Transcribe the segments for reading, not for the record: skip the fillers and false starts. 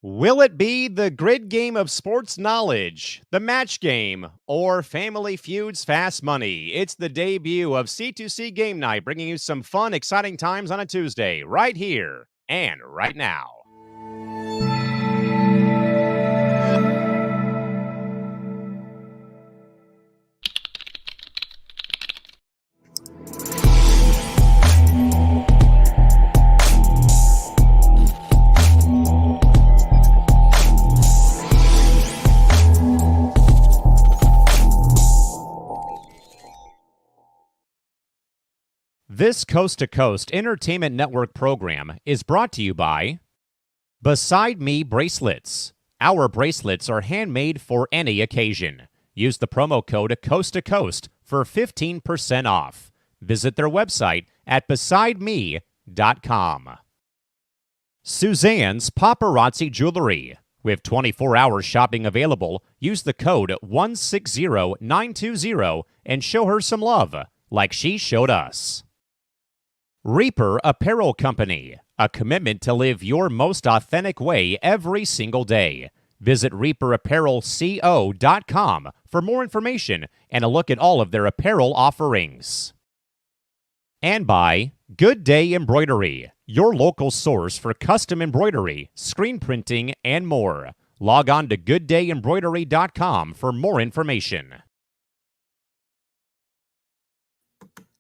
Will it be the grid game of sports knowledge, the match game, or Family Feud's Fast Money? It's the debut of C2C Game Night, bringing you some fun, exciting times on a Tuesday, right here and right now. This Coast to Coast Entertainment Network program is brought to you by Beside Me Bracelets. Our bracelets are handmade for any occasion. Use the promo code Coast to Coast for 15% off. Visit their website at besideme.com. Suzanne's Paparazzi Jewelry. With 24-hour shopping available, use the code 160920 and show her some love, like she showed us. Reaper Apparel Company, a commitment to live your most authentic way every single day. Visit reaperapparelco.com for more information and a look at all of their apparel offerings. And by Good Day Embroidery, your local source for custom embroidery, screen printing, and more. Log on to gooddayembroidery.com for more information.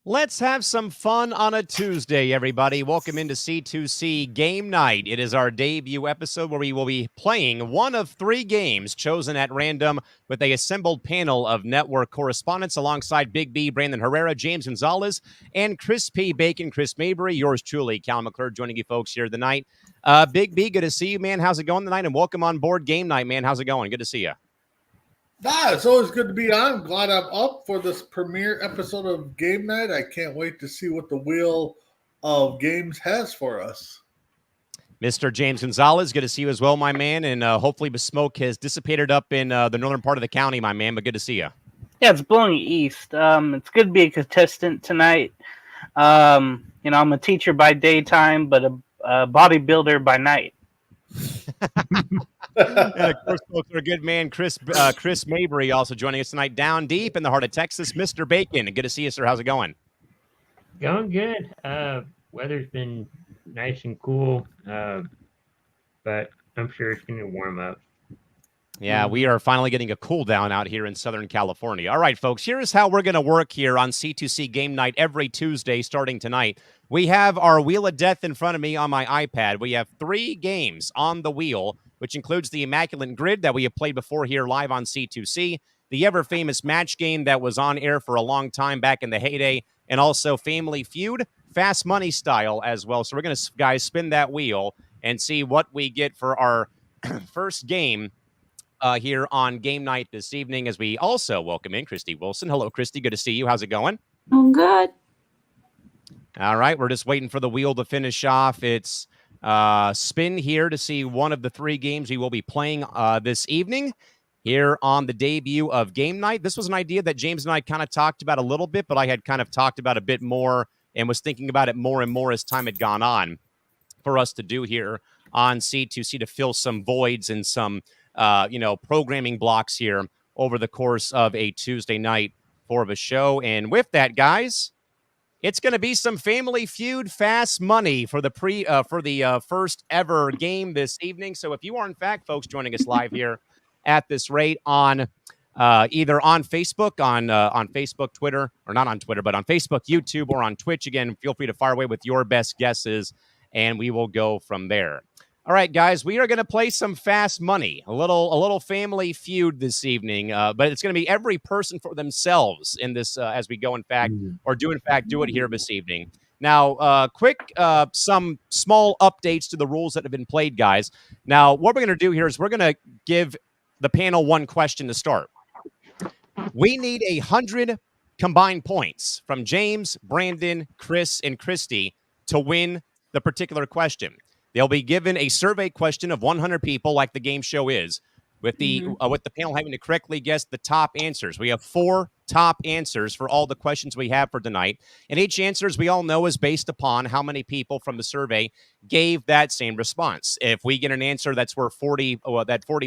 Let's have some fun on a Tuesday, everybody. Welcome into C2C Game Night. It is our debut episode where we will be playing one of three games chosen at random with a assembled panel of network correspondents alongside Big B, Brandon Herrera, James Gonzalez, and Chris P. Bacon, Chris Mabry. Yours truly, Callan McClurg, joining you folks here tonight. Big B, good to see you, man. How's it going tonight? And welcome on board Game Night, man. How's it going? Good to see you. It's always good to be on. I'm glad I'm up for this premiere episode of Game Night. I can't wait to see what the wheel of games has for us. Mr. James Gonzalez, good to see you as well, my man. And hopefully the smoke has dissipated up in the northern part of the county, my man. But good to see you. Yeah, it's blowing east. It's good to be a contestant tonight. I'm a teacher by daytime, but a bodybuilder by night. And of course, folks, our good man, Chris Mabry, also joining us tonight down deep in the heart of Texas. Mr. Bacon, good to see you, sir. How's it going? Going good. Weather's been nice and cool, but I'm sure it's going to warm up. Yeah, we are finally getting a cool down out here in Southern California. All right, folks, here's how we're going to work here on C2C Game Night every Tuesday starting tonight. We have our Wheel of Death in front of me on my iPad. We have three games on the wheel, which includes the Immaculate Grid that we have played before here live on C2C, the ever-famous match game that was on air for a long time back in the heyday, and also Family Feud, Fast Money style as well. So we're going to, guys, spin that wheel and see what we get for our first game here on Game Night this evening, as we also welcome in Christy Wilson. Hello, Christy. Good to see you. How's it going? I'm good. All right. We're just waiting for the wheel to finish off. It's spin here to see one of the three games we will be playing this evening here on the debut of Game Night. This was an idea that James and I kind of talked about a little bit, but I had kind of talked about a bit more and was thinking about it more and more as time had gone on for us to do here on C2C to fill some voids and some programming blocks here over the course of a Tuesday night for the show. And with that, guys, it's going to be some Family Feud Fast Money for the first ever game this evening. So if you are, in fact, folks, joining us live here at this rate on either on Facebook, on Facebook, Twitter, or not on Twitter, but on Facebook, YouTube, or on Twitch, again, feel free to fire away with your best guesses, and we will go from there. All right, guys, we are going to play some Fast Money, a little Family Feud this evening, but it's going to be every person for themselves in this as we go, in fact, or do, in fact, do it here this evening. Now, some small updates to the rules that have been played, guys. Now, what we're going to do here is we're going to give the panel one question to start. We need 100 combined points from James, Brandon, Chris, and Christy to win the particular question. They'll be given a survey question of 100 people like the game show is. with the panel having to correctly guess the top answers. We have 4 top answers for all the questions we have for tonight. And each answer, as we all know, is based upon how many people from the survey gave that same response. If we get an answer that's where 40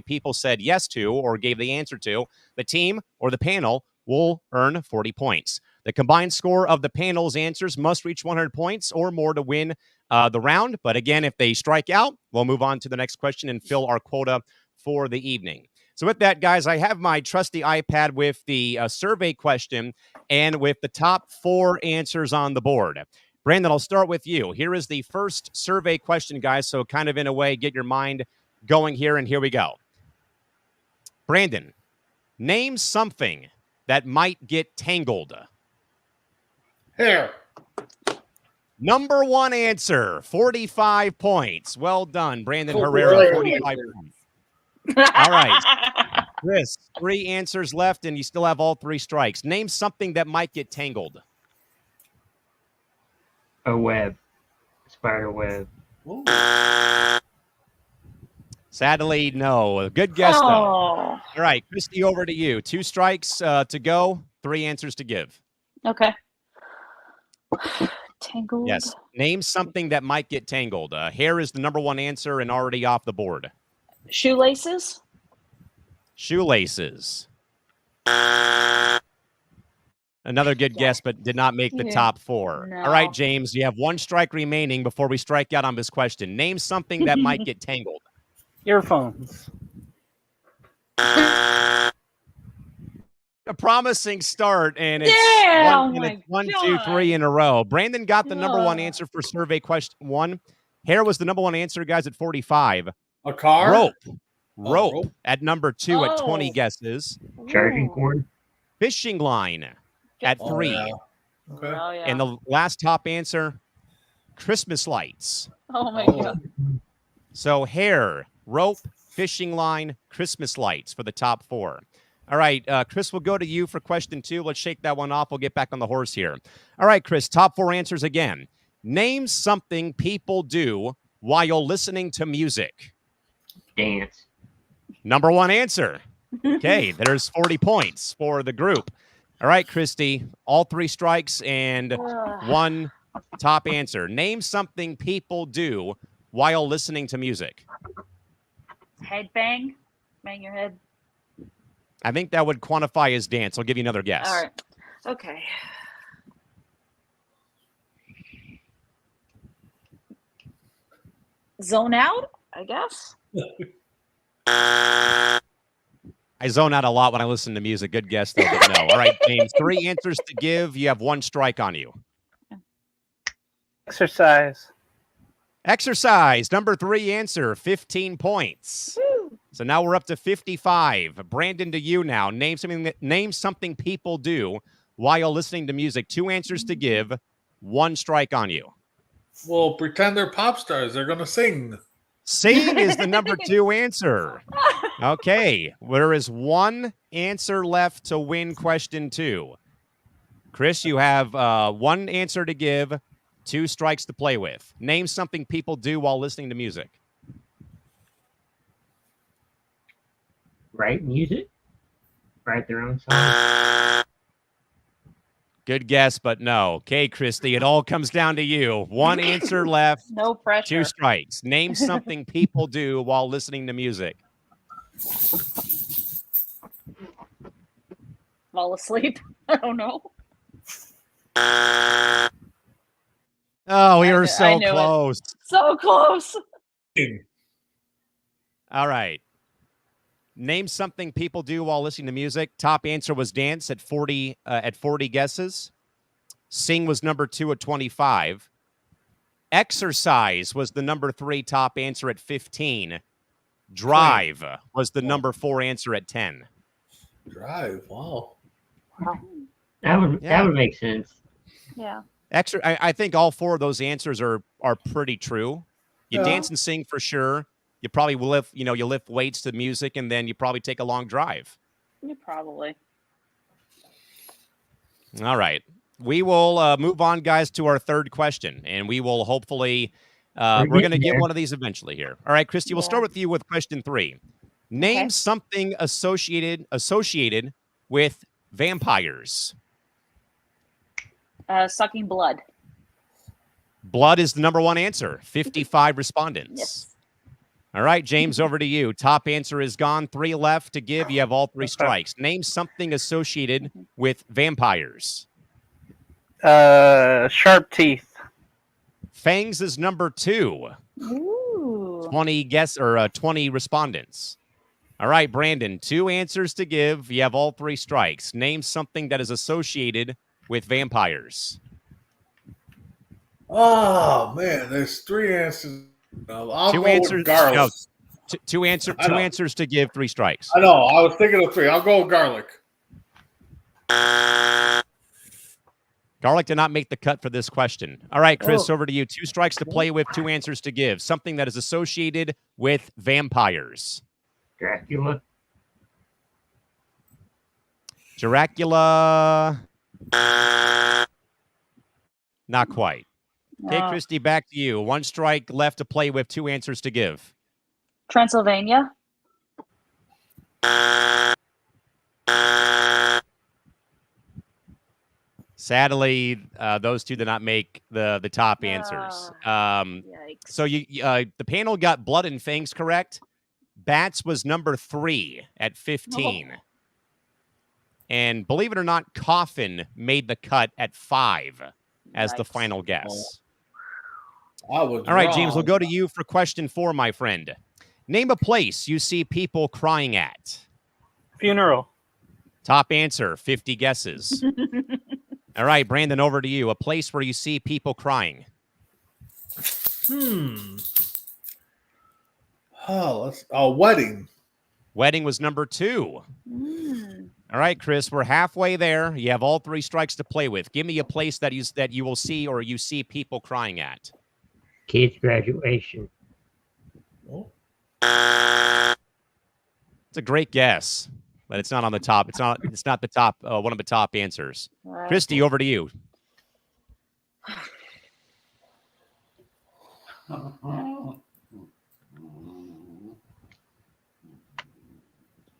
people said yes to or gave the answer to, the team or the panel will earn 40 points. The combined score of the panel's answers must reach 100 points or more to win the round. But again, if they strike out, we'll move on to the next question and fill our quota for the evening. So with that, guys, I have my trusty iPad with the survey question and with the top 4 answers on the board. Brandon, I'll start with you. Here is the first survey question, guys. So kind of in a way, get your mind going here, and here we go. Brandon, name something that might get tangled. Hair. Number 1 answer, 45 points. Well done, Brandon Herrera, 45 points. All right. Chris, 3 answers left, and you still have all 3 strikes. Name something that might get tangled. A web. Spider web. Ooh. Sadly, no. Good guess, though. Oh. All right, Christy, over to you. 2 strikes to go, 3 answers to give. Okay. Tangled. Yes. Name something that might get tangled. Hair is the number 1 answer and already off the board. Shoelaces. Shoelaces. Another good guess, but did not make the top 4. No. All right, James, you have 1 strike remaining before we strike out on this question. Name something that might get tangled. Earphones. A promising start, and it's Yeah, one, oh and it's my 1, 2, 3 in a row. Brandon got the number 1 answer for survey question 1. Hair was the number 1 answer, guys, at 45. A car. Rope rope. at number 2 at 20 Oh. guesses. Charging Ooh. cord. Fishing line at 3. Yeah. Okay. Oh, yeah. And the last top answer, Christmas lights. Oh my Oh. god. So hair, rope, fishing line, Christmas lights for the top 4. All right, Chris, we'll go to you for question 2. Let's shake that one off. We'll get back on the horse here. All right, Chris, top 4 answers again. Name something people do while listening to music. Dance. Number 1 answer. Okay, there's 40 points for the group. All right, Christy, all 3 strikes and 1 top answer. Name something people do while listening to music. Head bang. Bang your head. I think that would quantify as dance. I'll give you another guess. All right. Okay. Zone out, I guess. I zone out a lot when I listen to music. Good guess, though, but no. All right, James, 3 answers to give. You have 1 strike on you. Exercise. Exercise, number 3 answer, 15 points. Woo. So now we're up to 55. Brandon, to you now. Name something people do while listening to music. 2 answers to give. 1 strike on you. Well, pretend they're pop stars. They're going to sing. Sing is the number 2 answer. Okay, there is 1 answer left to win question 2. Chris, you have 1 answer to give, 2 strikes to play with. Name something people do while listening to music. Write music. Write their own song. Good guess, but no. Okay, Christy, it all comes down to you. 1 answer left, No 2 pressure. strikes. Name something people do while listening to music. Fall asleep. I don't know. Oh, we I were knew- I so knew it. close. So close. All right. Name something people do while listening to music. Top answer was dance at 40 guesses. Sing was number 2 at 25. Exercise was the number 3 top answer at 15. Drive was the number 4 answer at 10. Drive. Wow. That would Yeah. make sense. Yeah. I think all 4 of those answers are pretty true. You Yeah. dance and sing for sure. You probably will you lift weights to music, and then you probably take a long drive. You probably. All right. We will move on, guys, to our 3rd question, and we will hopefully we're going to get one of these eventually here. All right, Christy, we'll start with you with question 3. Name Okay. something associated with vampires. Sucking blood. Blood is the number one answer. 55 respondents. Yes. All right, James, over to you. Top answer is gone. 3 left to give. You have all 3 strikes. Name something associated with vampires. Sharp teeth. Fangs is number 2. Ooh. 20 respondents. All right, Brandon, 2 answers to give. You have all 3 strikes. Name something that is associated with vampires. Oh man, there's 3 answers. I'll Two go answers. with garlic. No, two answers to give. 3 strikes. I know. I was thinking of 3. I'll go with garlic. Garlic did not make the cut for this question. All right, Chris, Oh. over to you. 2 strikes to play with, 2 answers to give. Something that is associated with vampires. Dracula. Dracula. Not quite. Okay, Oh. Christy, back to you. 1 strike left to play with, 2 answers to give. Transylvania. Sadly, those 2 did not make the top answers. Yikes. So the panel got Blood and Fangs correct. Bats was number 3 at 15. Oh. And believe it or not, Coffin made the cut at 5 as the Yikes. final guess. I was All right, James, wrong. we'll go to you for question 4, my friend. Name a place you see people crying at. Funeral. Top answer, 50 guesses. All right, Brandon, over to you. A place where you see people crying. Oh, wedding. Wedding was number 2. Mm. All right, Chris, we're halfway there. You have all 3 strikes to play with. Give me a place that you will see or you see people crying at. Kids' graduation. Oh. It's a great guess, but it's not on the top. It's not the top. One of the top answers. Christy, over to you.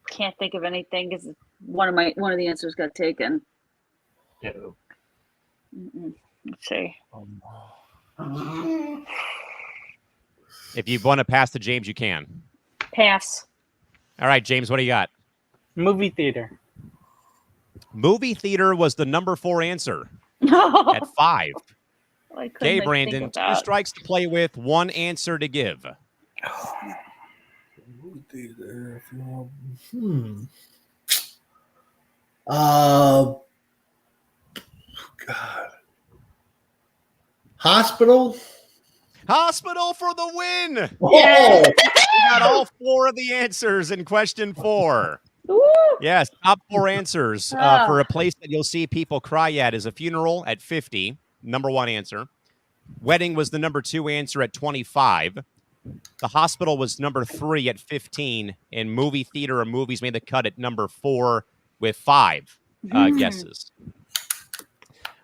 Can't think of anything because one of the answers got taken. No. Let's see. If you want to pass to James, you can. Pass. All right, James, what do you got? Movie theater. Movie theater was the number 4 answer No. at 5. Okay, Okay, Brandon, 2 strikes to play with, 1 answer to give. God. Hospital. Hospital for the win. Oh, We got all 4 of the answers in question 4. Woo! Yes, top 4 answers for a place that you'll see people cry at is a funeral at 50, number 1 answer. Wedding was the number 2 answer at 25. The hospital was number 3 at 15, and movie theater or movies made the cut at number 4 with 5 guesses.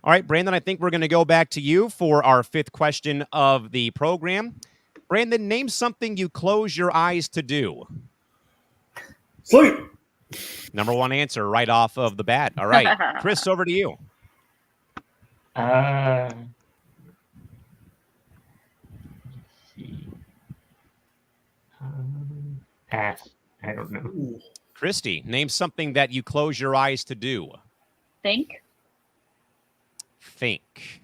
All right, Brandon, I think we're going to go back to you for our 5th question of the program. Brandon, name something you close your eyes to do. sleep. Number 1 answer right off of the bat. All right, Chris, over to you. Let's see. Pass. I don't know. Ooh. Christy, name something that you close your eyes to do. Think. Think.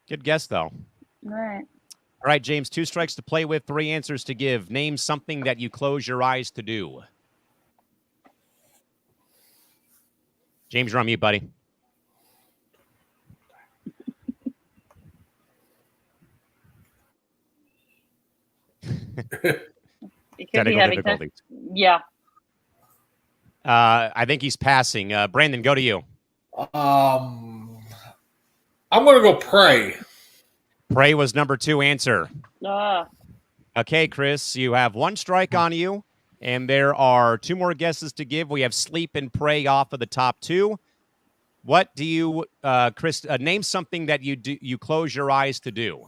Good guess, though. All right. All right, James, 2 strikes to play with, 3 answers to give. Name something that you close your eyes to do. James, you're on mute, buddy. It could be Technical having difficulties. Yeah. I think he's passing. Brandon, go to you. I'm gonna go pray. Pray was number 2 answer. Ah. Okay, Chris, you have 1 strike on you, and there are 2 more guesses to give. We have sleep and pray off of the top 2. What do you, Chris, name something that you close your eyes to do?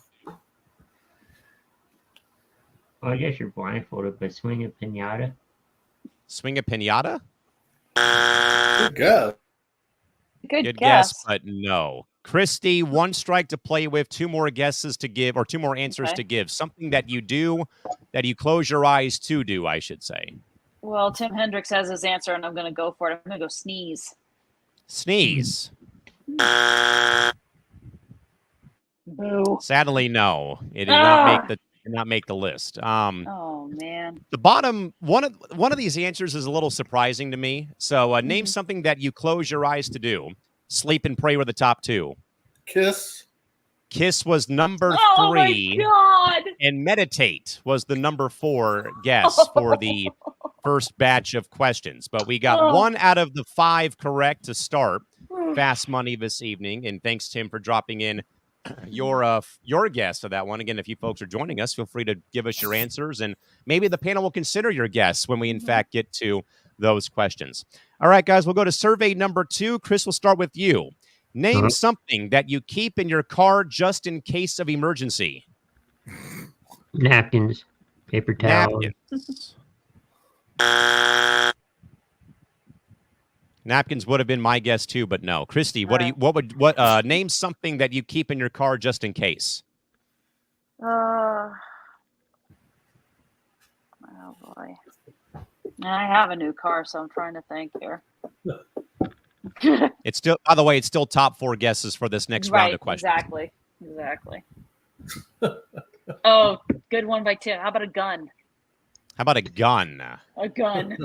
Well, I guess you're blindfolded, but swing a pinata. Swing a pinata? Good guess. Good guess, guess. but no. Christy, one strike to play with, two more guesses to give, or two more answers Okay. to give. Something that you do, that you close your eyes to do, I should say. Well, Tim Hendricks has his answer, and I'm going to go for it. I'm going to go sneeze. Sneeze. Boo. Sadly, no. It did not make the list. Oh man. The bottom one of these answers is a little surprising to me. So name something that you close your eyes to do. Sleep and pray were the top two. Kiss. Kiss was number Oh 3. my god. And meditate was the number 4 guess for the first batch of questions. But we got 1 out of the 5 correct to start Fast Money this evening. And thanks, Tim, for dropping in your guess of that one. Again, if you folks are joining us, feel free to give us your answers, and maybe the panel will consider your guess when we in fact get to those questions. All right, guys, we'll go to survey number 2. Chris, we'll start with you. Name something that you keep in your car just in case of emergency. Napkins, paper towels. Napkins would have been my guess too, but no. Christy, name something that you keep in your car just in case? Oh boy. I have a new car, so I'm trying to think here. It's still, by the way, it's still top 4 guesses for this next round of questions. Exactly. Oh, good one by Tim. How about a gun? How about a gun? A gun.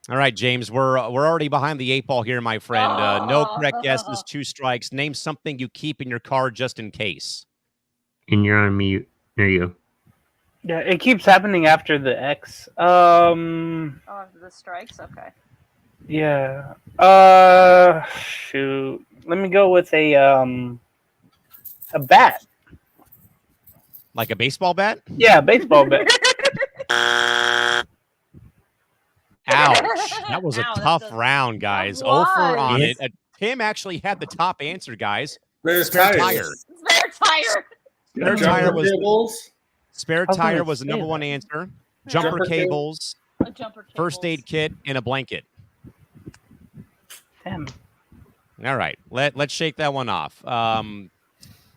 All right, James, we're already behind the 8 ball here, my friend. No correct guesses, 2 strikes. Name something you keep in your car just in case. And you're on mute. There you go. Yeah, it keeps happening after the X. Oh, the strikes? Okay. Yeah. Shoot. Let me go with a bat. Like a baseball bat? Yeah, baseball bat. Ouch. That was a Ow, tough that's a- round, guys. That 0 for was. on Yes. it. Tim actually had the top answer, guys. Spare Spare tires. tire. Spare tire. Spare Jumper tire was cables. spare I was gonna tire was the say number that. 1 answer. Jumper Jumper cables, A jumper cables. first aid kit, and a blanket. Damn. All right, let's shake that one off.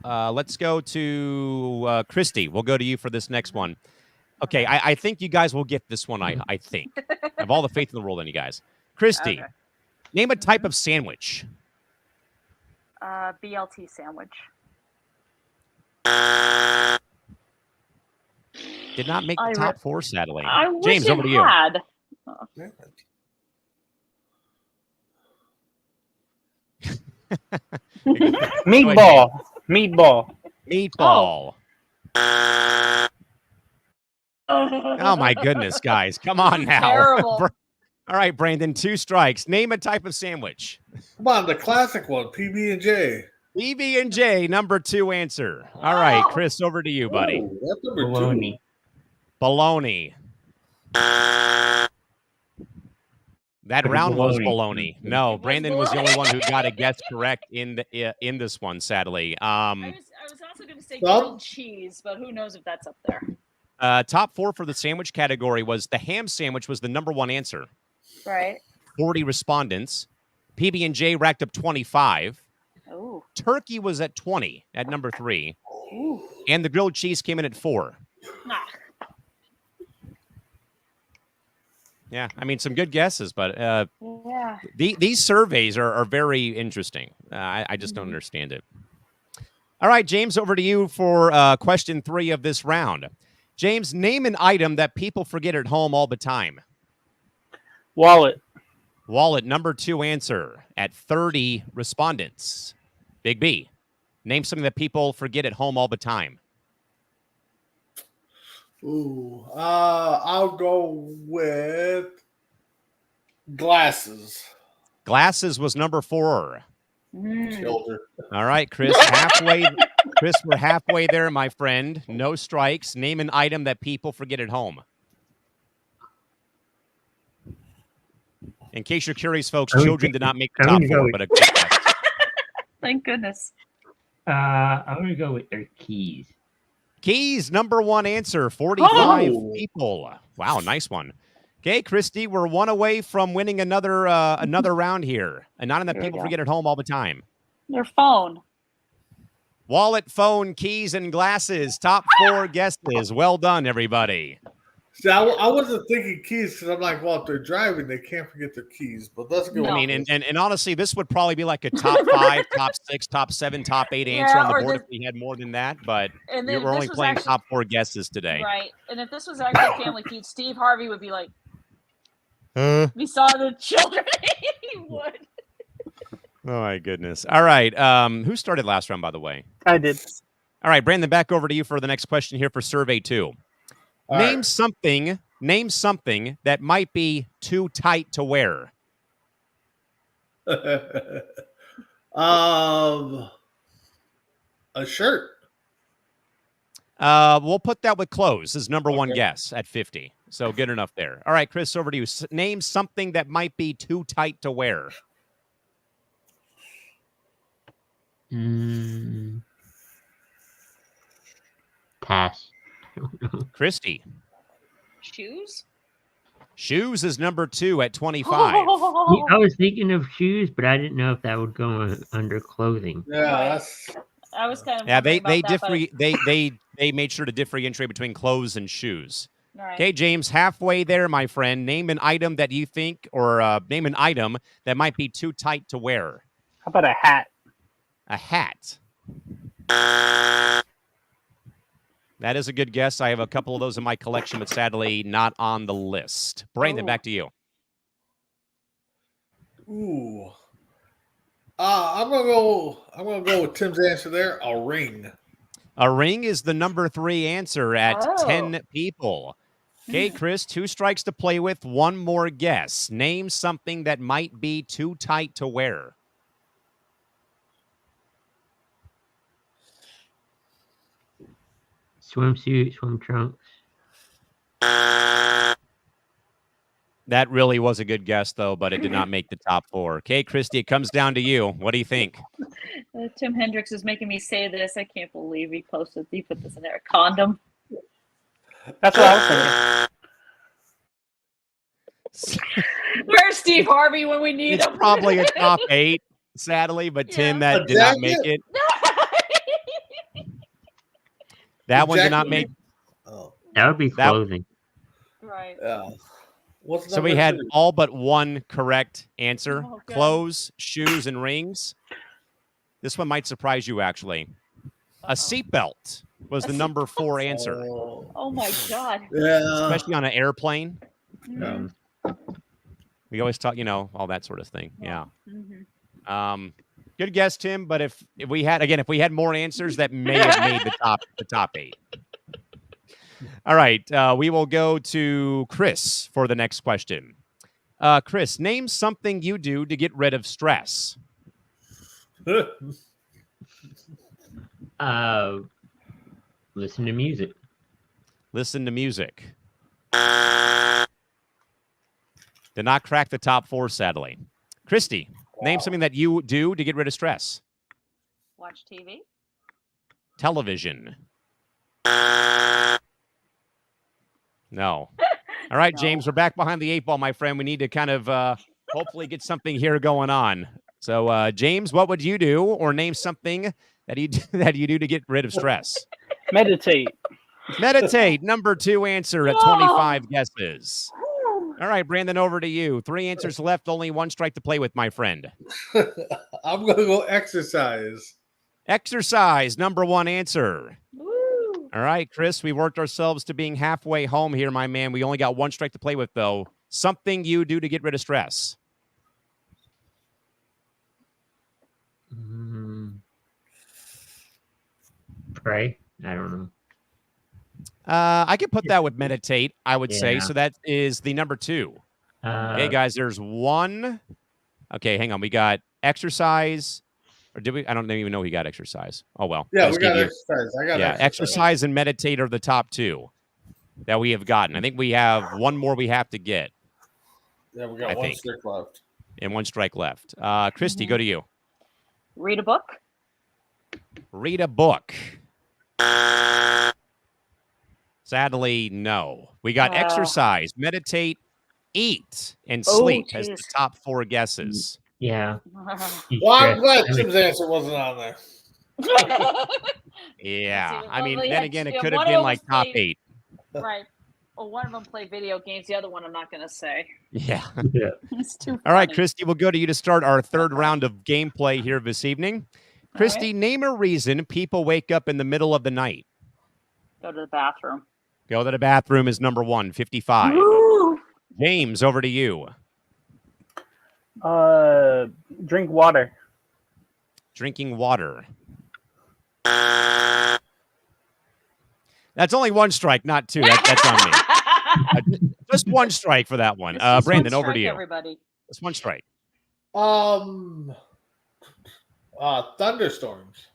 Let's go to Christy. We'll go to you for this next one. Okay, I think you guys will get this one. I think. I have all the faith in the world in you guys. Christy, Okay. name a type of sandwich. BLT sandwich. Did not make the top 4, sadly. I wish James, it over to you. had. Damn it. Meatball. Meatball. Meatball. Oh my goodness, guys. Come on now. Terrible. All right, Brandon, 2 strikes. Name a type of sandwich. Come on, the classic one, PB&J. PB&J, number 2 answer. All right, Chris, over to you, buddy. Ooh, that's number 2. Bologna. Bologna. That round was Bologna. bologna. No, It was Brandon was the bologna. only one who got a guess correct in this one, sadly. I was also going to say Well- grilled cheese, but who knows if that's up there. Top 4 for the sandwich category was the ham sandwich was the number 1 answer. Right. 40 respondents. PB&J racked up 25. Ooh. Turkey was at 20 at number 3. Ooh. And the grilled cheese came in at 4. Ah. Yeah, I mean, some good guesses, but Yeah. these surveys are very interesting. I just don't understand it. All right, James, over to you for question 3 of this round. James, name an item that people forget at home all the time. Wallet. Wallet, number 2 answer at 30 respondents. Big B, name something that people forget at home all the time. Ooh, I'll go with glasses. Glasses was number 4. Mm. Killed her. All right, Chris, Chris, we're halfway there, my friend. No strikes. Name an item that people forget at home. In case you're curious, folks, children did not make the top 4, but a good guess. Thank goodness. I'm gonna go with their keys. Keys, number one answer. 45 Oh. people. Wow, nice one. Okay, Christy, we're one away from winning another round here. And not that Here we people go. forget at home all the time. Their phone. Wallet, phone, keys, and glasses. Top 4 guesses. Well done, everybody. See, I wasn't thinking keys because I'm like, well, if they're driving, they can't forget their keys. But let's go. No. I mean, and honestly, this would probably be like a top 5, top 6, top 7, top 8 answer Yeah, on the or board this- if we had more than that. But And we're then only this was playing actually, top 4 guesses today. right. And if this was actually Family Feud, Steve Harvey would be like, Huh? we saw the children. He would. Oh my goodness. All right. Who started last round, by the way? I did. All right, Brandon, back over to you for the next question here for survey 2. All Name right. something that might be too tight to wear. A shirt. We'll put that with clothes. This is number one Okay. guess at 50. So good enough there. All right, Chris, over to you. Name something that might be too tight to wear. Pass. Christy. Shoes? Shoes is number 2 at 25. I was thinking of shoes, but I didn't know if that would go under clothing. Yeah, Right. that's I was kind of Yeah, they wondering about that, they made sure to differentiate between clothes and shoes. but- all right. Okay, James, halfway there, my friend. Name an item that you think, or name an item that might be too tight to wear. How about a hat? A hat. That is a good guess. I have a couple of those in my collection, but sadly not on the list. Brandon, Oh. back to you. ooh. I'm gonna go with Tim's answer there. A ring. A ring is the number 3 answer at Oh. 10 people. Okay, Chris, 2 strikes to play with. One more guess. Name something that might be too tight to wear. Swimsuit, swim trunks. That really was a good guess, though, but it did not make the top 4. Okay, Christy, it comes down to you. What do you think? Tim Hendricks is making me say this. I can't believe he put this in there. A condom. That's what I was thinking. Where's Steve Harvey when we need It's him? probably a top 8, sadly, but Tim, Yeah. that A did not make jacket? it. That one did not Jacket? make. Oh, That would be That- clothing. Right. yeah. What's So we number had 2? all but one correct answer. Oh, God. Clothes, shoes, and rings. This one might surprise you, actually. A seatbelt was the number 4 answer, Oh my God. Yeah. especially on an airplane. Yeah. We always talk, all that sort of thing. Yeah. Mhm. Good guess, Tim. But if we had more answers, that may have made the top 8. All right, we will go to Chris for the next question. Chris, name something you do to get rid of stress. Listen to music. Listen to music. Did not crack the top 4, sadly. Christy, name something that you do to get rid of stress. Watch TV. Television. No. All right, No. James, we're back behind the 8 ball, my friend. We need to kind of hopefully get something here going on. So, James, what would you do, or name something that you do to get rid of stress? Meditate. Meditate, number 2 answer at 25 guesses. All right, Brandon, over to you. 3 answers left, only 1 strike to play with, my friend. I'm gonna go exercise. Exercise, number 1 answer. Woo. All right, Chris, we worked ourselves to being halfway home here, my man. We only got 1 strike to play with, though. Something you do to get rid of stress. Pray. I don't know. I could put that with meditate, I would say. Yeah. So that is the number 2. Okay, guys, there's 1. Okay, hang on. We got exercise. Or did we? I don't even know we got exercise. Oh, well. I Yeah, just we got gave you- exercise. I got Yeah, exercise and meditate are the top 2 that we have gotten. I think we have 1 more we have to get Yeah, we got I one think. stick left. and 1 strike left. Christy, go to you. Read a book. Read a book. Sadly, no. We got exercise, meditate, eat, and sleep as the geez. top 4 guesses. Yeah. Well, I'm glad Tim's answer wasn't on there. Yeah. See, I mean, well, then yeah, again, it yeah, could have one of been them like was top playing- 8. Right. Well, one of them play video games. The other one I'm not going to say. Yeah. Yeah. It's too funny. All right, Christy, we'll go to you to start our 3rd round of gameplay here this evening. All Christy, right. name a reason people wake up in the middle of the night. Go to the bathroom. Go to the bathroom is number 1, 55. Woo! James, over to you. Drink water. Drinking water. That's only 1 strike, not 2. That's on me. Just 1 strike for that one. It's just Brandon, one over to strike, you. Everybody. Just 1 strike. Thunderstorms.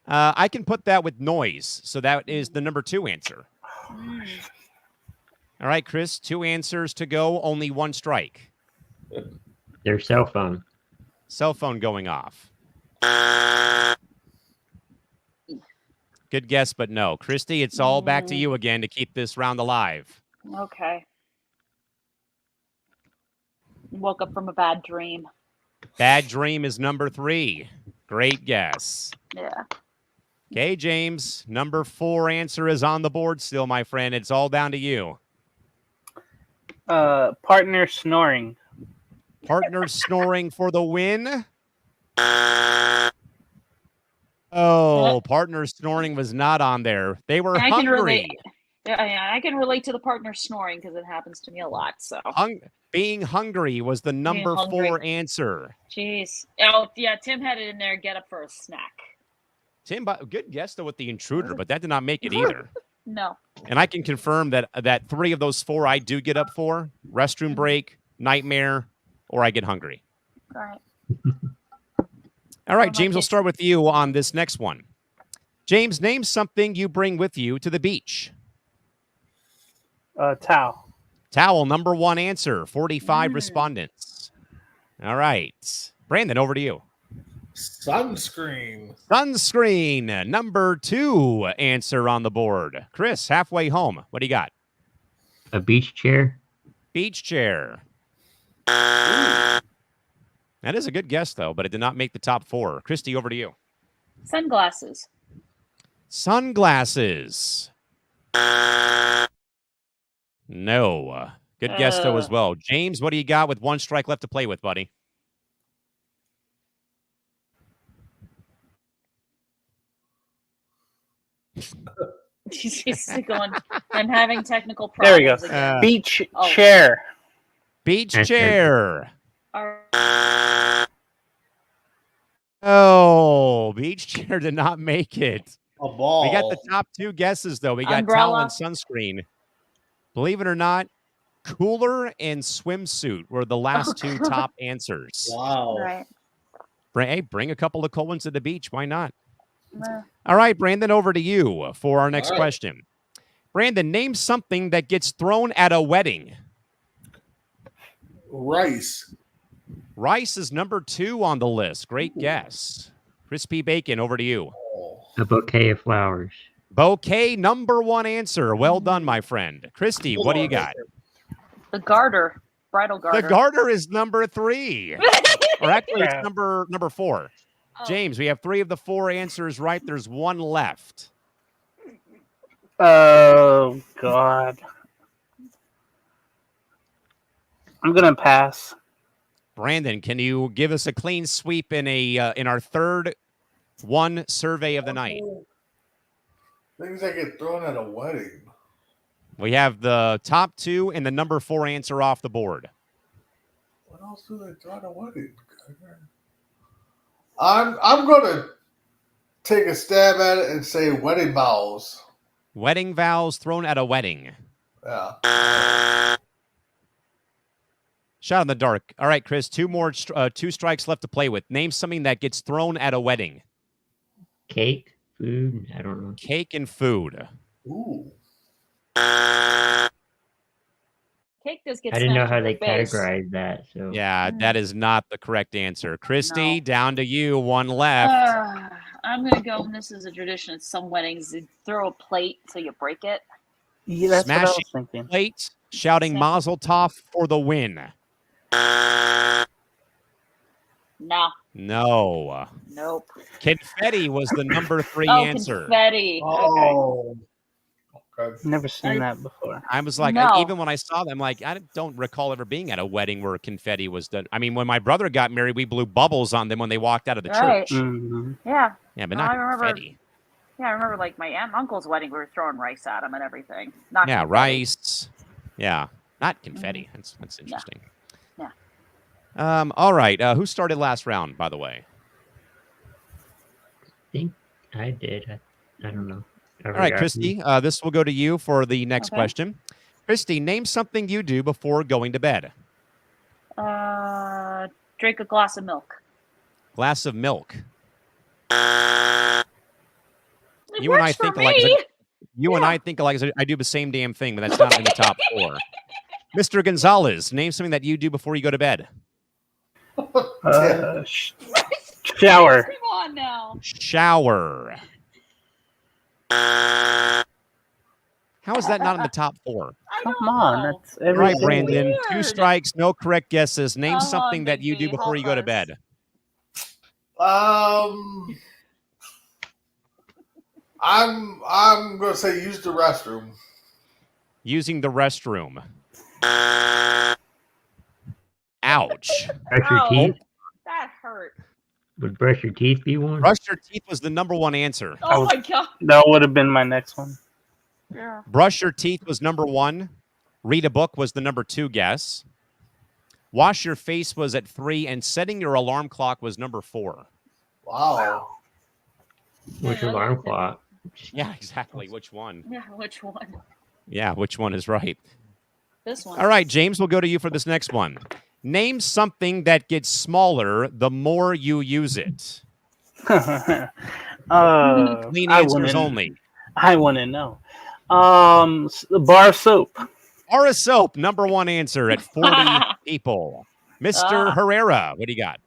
I can put that with noise, so that is the number 2 answer. Mm. All right, Chris, 2 answers to go, only 1 strike. Their cell phone. Cell phone going off. Good guess, but no. Christy, it's all back to you again to keep this round alive. Okay. Woke up from a bad dream. Bad dream is number 3. Great guess. Yeah. Okay, James, number 4 answer is on the board still, my friend. It's all down to you. Partner snoring. Partner snoring for the win. Oh, partner snoring was not on there. They were I hungry. can relate. Yeah, I can relate to the partner snoring because it happens to me a lot. So, Being hungry was the number 4 answer. jeez. Oh, yeah. Tim had it in there. Get up for a snack. Tim, good guess though with the intruder, but that did not make it either. No. And I can confirm that 3 of those 4 I do get up for: restroom break, nightmare, or I get hungry. All right. All right, James, we'll start with you on this next one. James, name something you bring with you to the beach. Towel. Towel, number 1 answer, 45 respondents. All right. Brandon, over to you. Sunscreen. Sunscreen, number 2 answer on the board. Chris, halfway home. What do you got? A beach chair. Beach chair. That is a good guess, though, but it did not make the top 4. Christy, over to you. Sunglasses. Sunglasses. No. Good guess, though, as well. James, what do you got with 1 strike left to play with, buddy? She's going. I'm having technical There we go. problems again. Beach chair. Beach That's chair. All right. Oh, beach chair did not make it. A ball. We got the top 2 guesses, though. We got Umbrella. towel and sunscreen. Believe it or not, cooler and swimsuit were the last 2 top answers. Wow. Right. Hey, bring a couple of cold ones to the beach. Why not? Uh, All right, Brandon, over to you for our next All right. question. Brandon, name something that gets thrown at a wedding. Rice. Rice is number 2 on the list. Great guess. Crispy bacon, over to you. A bouquet of flowers. Bouquet, number 1 answer. Well done, my friend. Christy, what do you got? the garter. Bridal garter. The garter is number 3. Or actually, it's number 4. Oh. James, we have 3 of the 4 answers right. There's 1 left. Oh, God. I'm going to pass. Brandon, can you give us a clean sweep in our third 1 survey of the night? Things that get thrown at a wedding. We have the top 2 and the number 4 answer off the board. What else do they throw at a wedding? I'm gonna take a stab at it and say wedding vows. Wedding vows thrown at a wedding. Yeah. Shot in the dark. All right, Chris, 2 strikes left to play with. Name something that gets thrown at a wedding. Cake. Food. I don't know. Cake and food. Ooh. Cake does get I didn't know smashed how in they the face. categorize that. So Yeah, that is not the correct answer. Christy, No. down to you. 1 left. I'm gonna go. And this is a tradition at some weddings. You throw a plate so you break it. Yeah, that's what I was Smashing thinking. plate, shouting Smash- Mazel Tov for the win. No. No. Nope. Confetti was the number 3 Oh, answer. confetti. Okay. Oh. Okay. Never seen that before. I was like, No. even when I saw them, like, I don't recall ever being at a wedding where confetti was done. I mean, when my brother got married, we blew bubbles on them when they walked out of the Right. church. Mhm. Yeah. Yeah, but No, not I remember- confetti. Yeah, I remember like my aunt and uncle's wedding. We were throwing rice at them and everything. Not Yeah, confetti. rice. Yeah, not confetti. That's interesting. Yeah. All right. Who started last round, by the way? I think I did. I don't know. All right, Christy. This will go to you for the next Okay. question. Christy, name something you do before going to bed. Drink a glass of milk. Glass of milk. It You and I works for think alike. me. You and I think alike. I do the same damn thing, but that's not in the top 4. Mr. Gonzalez, name something that you do before you go to bed. Shower. Come on now. Shower. How is that not in the top 4? I Come don't on, know. that's All right, everything. Brandon. Weird. 2 strikes, no correct guesses. Name Come something on, that you do Big B, before you go to help us. bed. I'm gonna say use the restroom. Using the restroom. Ouch. Brush your Ow. teeth. That hurt. Would brush your teeth be one? Brush your teeth was the number 1 answer. Oh my god. That would have been my next one. Yeah. Brush your teeth was number 1. Read a book was the number 2 guess. Wash your face was at 3, and setting your alarm clock was number 4. Wow. What's your Yeah, alarm that's it. clock? Yeah, exactly. Which one? Yeah. Which one? Yeah, which one is right? This one. All right, James, we'll go to you for this next one. Name something that gets smaller the more you use it. Clean Clean answers only. I want to know. The bar of soap. Bar of soap, number 1 answer at 40 people. Mr. Herrera, what do you got?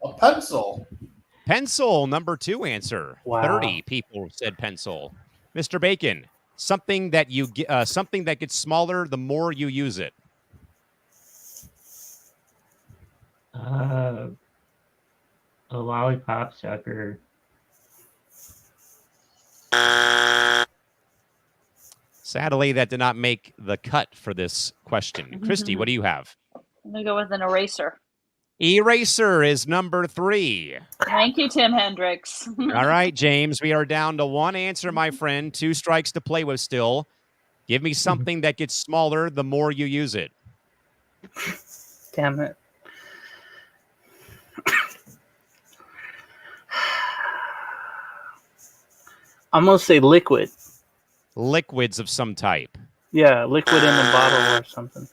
A pencil. Pencil, number 2 answer. Wow. 30 people said pencil. Mr. Bacon, something that something that gets smaller the more you use it. A lollipop sucker. Sadly, that did not make the cut for this question. Christy, what do you have? I'm gonna go with an eraser. Eraser is number 3. Thank you, Tim Hendricks. All right, James, we are down to 1 answer, my friend. 2 strikes to play with still. Give me something that gets smaller the more you use it. Damn it. I'm going to say liquid. Liquids of some type. Yeah, liquid in a bottle or something.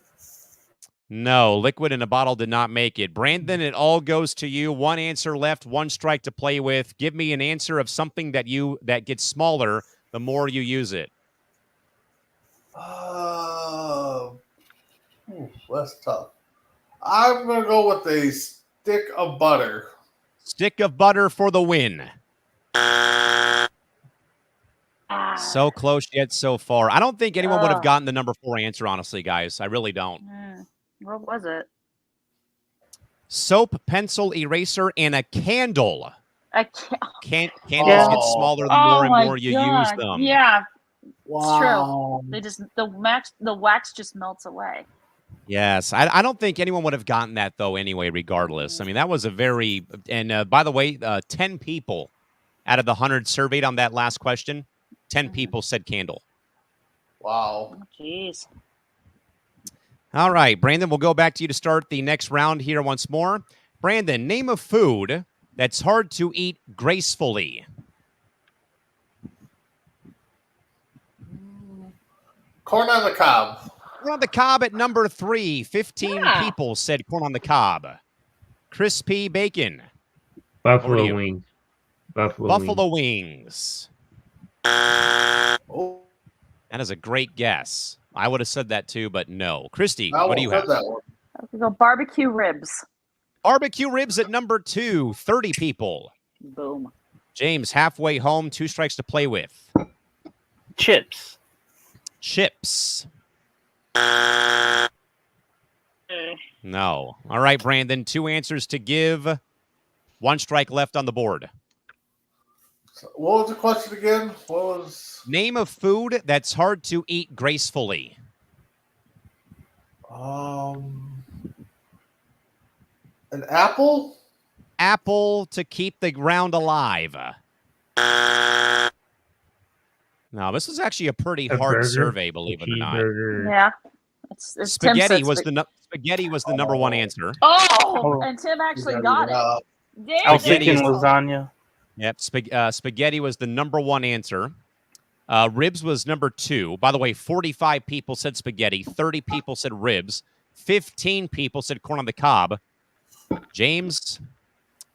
No, liquid in a bottle did not make it. Brandon, it all goes to you. 1 answer left, 1 strike to play with. Give me an answer of something that gets smaller the more you use it. That's tough. I'm gonna go with a stick of butter. Stick of butter for the win. Ah. So close yet so far. I don't think anyone would have Ugh. gotten the number 4 answer, honestly, guys. I really don't. What was it? Soap, pencil, eraser, and a candle. I can't. Candles get smaller the more and my more you God. use them. Yeah, Wow. they just the wax just melts away. Yes. I don't think anyone would have gotten that, though, anyway, regardless. I mean, that was a very... And by the way, 10 people out of the 100 surveyed on that last question, 10 people said candle. Wow. Oh, jeez. All right, Brandon, we'll go back to you to start the next round here once more. Brandon, name a food that's hard to eat gracefully. Corn on the cob. Corn on the cob at number 3. 15 Yeah. people said corn on the cob. Crispy bacon. Over to Buffalo you. wings. Buffalo wings. wings. Oh, That is a great guess. I would have said that too, but no. Christy, I what do you won't have? put that one. I could go barbecue ribs. Barbecue ribs at number 2. 30 people. Boom. James, halfway home, 2 strikes to play with. Chips. Chips. Uh, No. All right, Brandon, 2 answers to give. 1 strike left on the board. So what was the question again? What was Name a food that's hard to eat gracefully. an apple? Apple to keep the ground alive. No, this is actually a pretty A hard burger, survey, a believe it or not. cheeseburger. yeah. It's Tim Spaghetti said was spaghetti was the number 1 answer. Oh, and Tim actually got it. I was Spaghetti thinking is- lasagna. Yep, spaghetti was the number 1 answer. Ribs was number 2. By the way, 45 people said spaghetti. 30 people said ribs. 15 people said corn on the cob. James,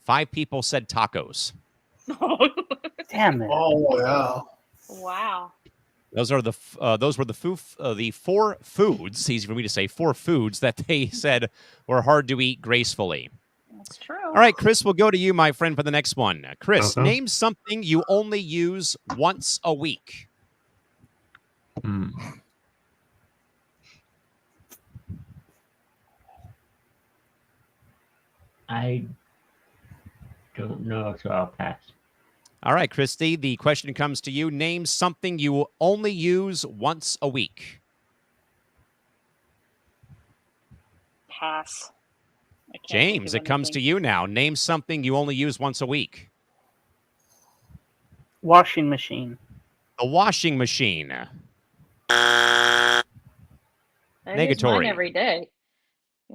5 people said tacos. Damn it. Oh yeah. Wow. Those were the 4 foods. Easy for me to say 4 foods that they said were hard to eat gracefully. That's true. All right, Chris, we'll go to you, my friend, for the next one. Chris, Okay. name something you only use once a week. I don't know, so I'll pass. All right, Christy, the question comes to you. Name something you only use once a week. Pass. I can't think James, of it comes to anything. you now. Name something you only use once a week. Washing machine. The washing machine. I use Negatory. mine every day.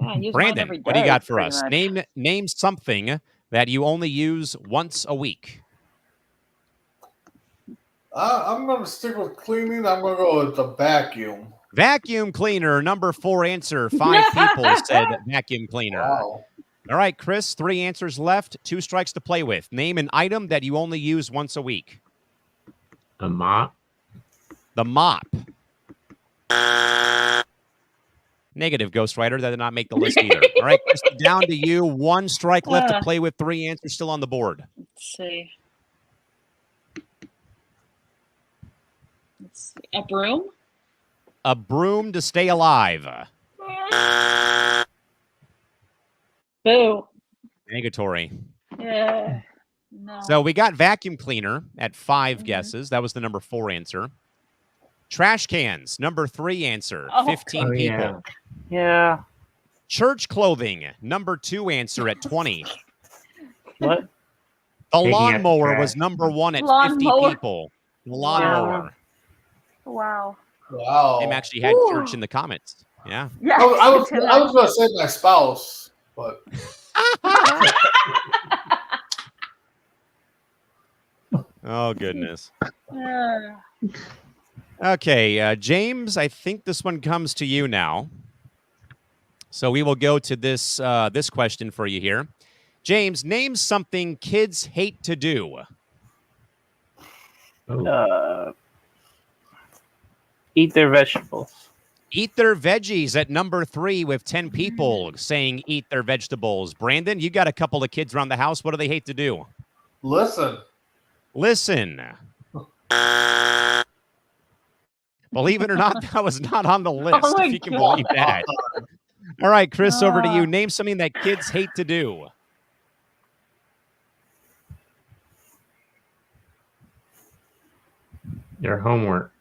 Yeah, I use mine Brandon, every day. what do you got for pretty us? much. Name something that you only use once a week. I'm going to stick with cleaning. I'm going to go with the vacuum. Vacuum cleaner, number 4 answer. 5 people said vacuum cleaner. Wow. All right, Chris, 3 answers left, 2 strikes to play with. Name an item that you only use once a week. A mop. The mop. Negative, Ghostwriter. That did not make the list either. All right, Chris, down to you. 1 strike left to play with, 3 answers still on the board. Let's see. A broom? A broom to stay alive. Boo. Negatory. Yeah. No. So we got vacuum cleaner at 5 guesses. That was the number 4 answer. Trash cans, number 3 answer. Oh, 15 people. Yeah. Yeah. Church clothing, number 2 answer at 20. What? The Taking out the lawnmower trash. was number 1 at 50 Lawnmower. people. The lawnmower. Wow. Wow. Tim actually had Ooh. church in the comments. Yeah. Yeah. I was Tim going to say my spouse, but Oh, goodness. Yeah. Okay, James, I think this one comes to you now. So we will go to this this question for you here. James, name something kids hate to do. Eat their vegetables. Eat their veggies at number 3 with 10 people saying eat their vegetables. Brandon, you got a couple of kids around the house. What do they hate to do? listen. Listen. Believe it or not, that was not on the list, Oh my if you can God. believe that. All right, Chris, over to you. Ah. Name something that kids hate to do. Their homework.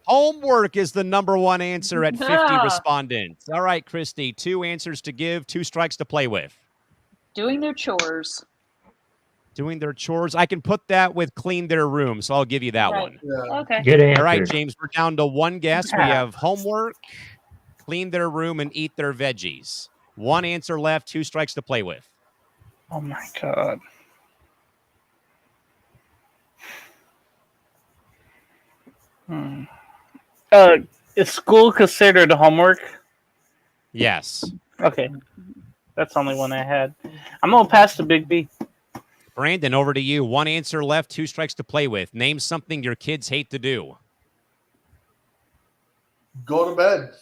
Homework is the number 1 answer at 50 Yeah. respondents. All right, Christy, 2 answers to give, 2 strikes to play with. Doing their chores. Doing their chores. I can put that with clean their room, so I'll give you that Right. one. Yeah. Okay. Good answer. All right, James, we're down to 1 guess. We Yeah. have homework, clean their room, and eat their veggies. 1 answer left, 2 strikes to play with. Oh my god. Is school considered homework? Yes. Okay. That's the only one I had. I'm gonna pass the Big B. Brandon, over to you. 1 answer left, 2 strikes to play with. Name something your kids hate to do. Go to bed.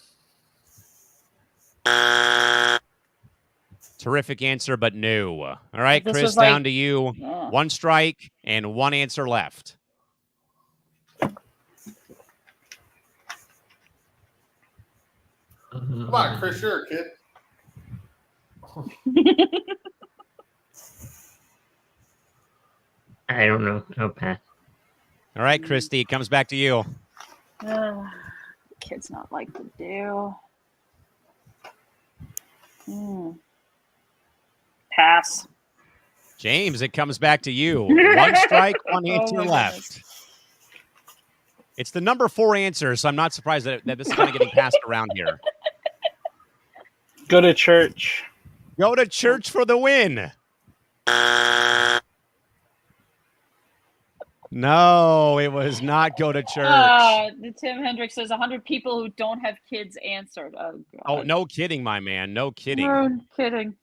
Terrific answer, but no. All right, This Chris, was like- down to you. Yeah. 1 strike and 1 answer left. Come on, Chris, you're a kid. I don't know. I'll pass. All right, Christy, it comes back to you. Kids not like to do. Pass. James, it comes back to you. 1 strike, 1 Oh answer my left. It's the number 4 answer, so I'm not surprised that this is kind of getting passed around here. Go to church. Go to church for the win. No, it was not go to church. Tim Hendricks says 100 people who don't have kids answered. Oh, God. Oh, no kidding, my man. No kidding. No kidding.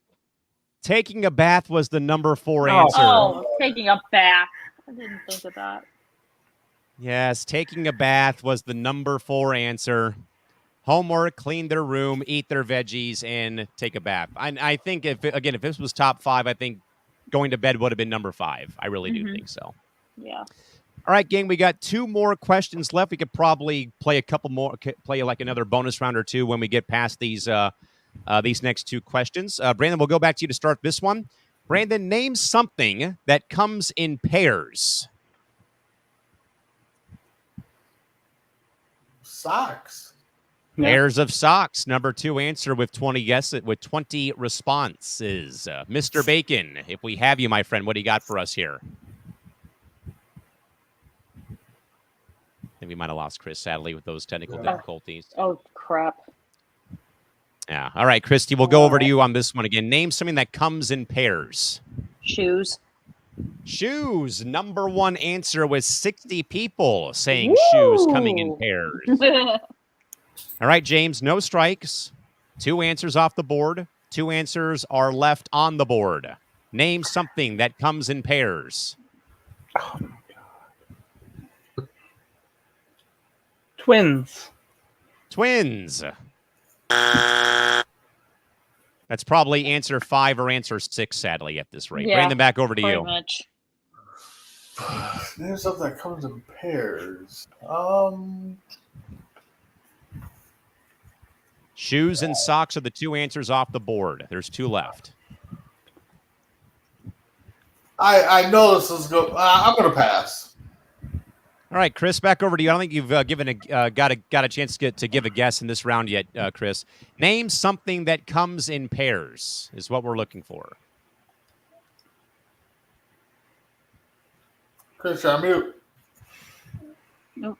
Taking a bath was the number 4 Oh. answer. Oh, taking a bath. I didn't think of that. Yes, taking a bath was the number 4 answer. Homework, clean their room, eat their veggies, and take a bath. I think, if this was top 5, I think going to bed would have been number 5. I really do think so. Yeah. All right, gang, we got 2 more questions left. We could probably play a couple more, play like another bonus round or 2 when we get past these next 2 questions. Brandon, we'll go back to you to start this one. Brandon, name something that comes in pairs. Socks. Yeah. Pairs of socks. Number 2 answer with 20 guesses, with 20 responses. Mr. Bacon, if we have you, my friend, what do you got for us here? I think we might have lost Chris, sadly, with those technical difficulties. Oh, crap. Yeah. All right, Christy, we'll go over to you on this one again. Name something that comes in pairs. Shoes. Shoes. Number 1 answer with 60 people saying shoes coming in pairs. All right, James, no strikes. 2 answers off the board. 2 answers are left on the board. Name something that comes in pairs. Oh, my God. Twins. Twins. That's probably answer 5 or answer 6, sadly, at this rate. Yeah, Brandon, back over to Pretty you. much. There's something that comes in pairs. Shoes and socks are the 2 answers off the board. There's 2 left. I know this is good. I'm going to pass. All right, Chris, back over to you. I don't think you've got a chance to give a guess in this round yet, Chris. Name something that comes in pairs is what we're looking for. Chris, you're on mute. Nope.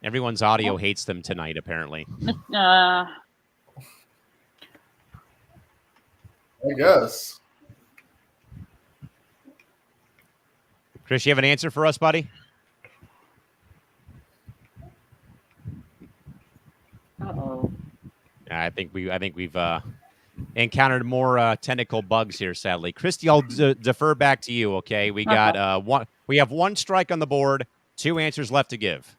Everyone's audio hates them tonight, apparently. I guess. Chris, you have an answer for us, buddy? Uh-oh. I think we've encountered more technical bugs here, sadly. Christy, I'll defer back to you. Okay, we got one. We have 1 strike on the board. 2 answers left to give.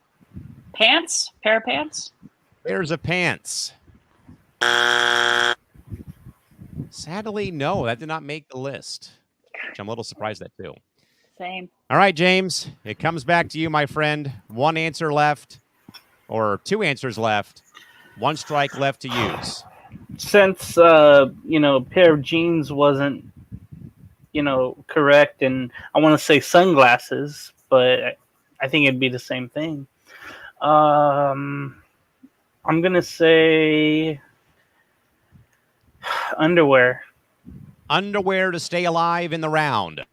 Pants? Pair of pants? Pairs of pants. Sadly, no, that did not make the list. Which I'm a little surprised at too. Same. All right, James, it comes back to you, my friend. 1 answer left, or 2 answers left. 1 strike left to use. Since pair of jeans wasn't correct, and I want to say sunglasses, but I think it'd be the same thing. I'm gonna say underwear. Underwear to stay alive in the round.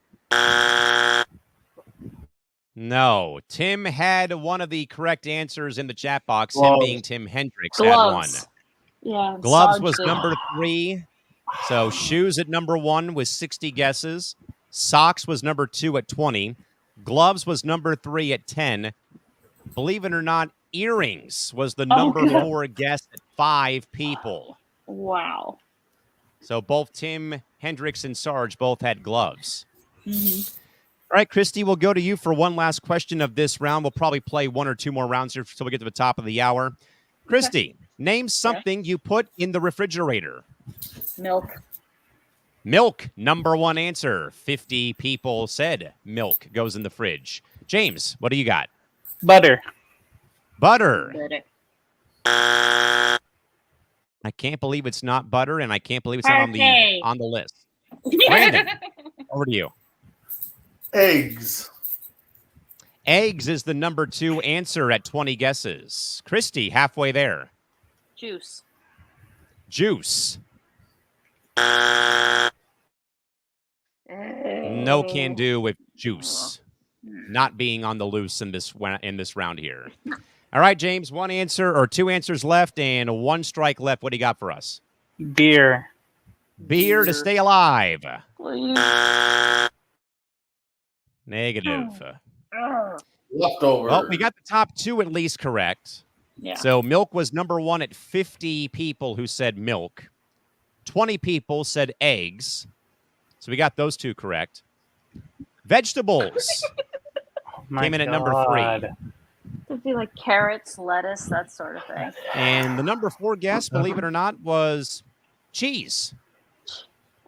No. Tim had one of the correct answers in the chat box, him being Tim Hendricks had one. Gloves. Yeah. Gloves Sarge was did. number 3. So shoes at number 1 with 60 guesses. Socks was number 2 at 20. Gloves was number 3 at 10. Believe it or not, earrings was the number 4 guess at 5 people. Wow. So both Tim Hendricks and Sarge both had gloves. Mm-hmm. All right, Christy, we'll go to you for one last question of this round. We'll probably play one or two more rounds here until we get to the top of the hour. Christy, name something you put in the refrigerator. Milk. Milk, number one answer. 50 people said milk goes in the fridge. James, what do you got? Butter. Butter. Butter. I can't believe it's not butter, and I can't believe it's not on the list. Brandon, over to you. Eggs. Eggs is the number two answer at 20 guesses. Christy, halfway there. Juice. Juice. No can do with juice not being on the loose in this round here. All right, James, one answer or two answers left and one strike left. What do you got for us? Beer. Beer to stay alive. Please. Negative. Leftover. Well, we got the top two at least correct. Yeah. So milk was number one at 50 people who said milk. 20 people said eggs. So we got those two correct. Vegetables came in at number 3. It'd be like carrots, lettuce, that sort of thing. And the number 4 guess, believe it or not, was cheese.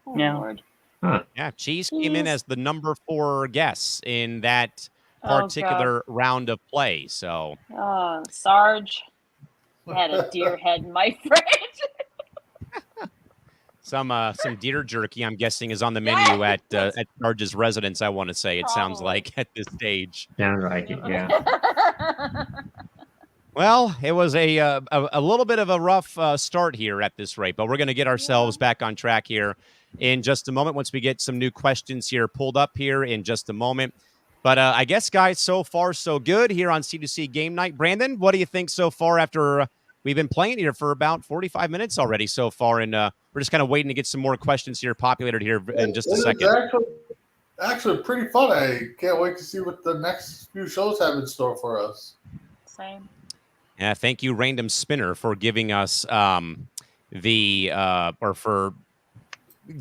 Oh, Yeah. Lord. Huh. Yeah, cheese came in as the number 4 guess in that Oh, particular round of play. So Oh, Sarge. You had a deer head in my fridge. some deer jerky, I'm guessing, is on the menu at Sarge's residence. I want to say it sounds like at this stage. Sounds like it, yeah. Well, it was a little bit of a rough start here at this rate, but we're going to get ourselves back on track here in just a moment once we get some new questions here pulled up here in just a moment. But I guess, guys, so far so good here on C2C Game Night. Brandon, what do you think so far after we've been playing here for about 45 minutes already so far, and we're just kind of waiting to get some more questions here populated here in just a second. Actually pretty fun. I can't wait to see what the next few shows have in store for us. Same. Yeah, thank you, Random Spinner, for giving us for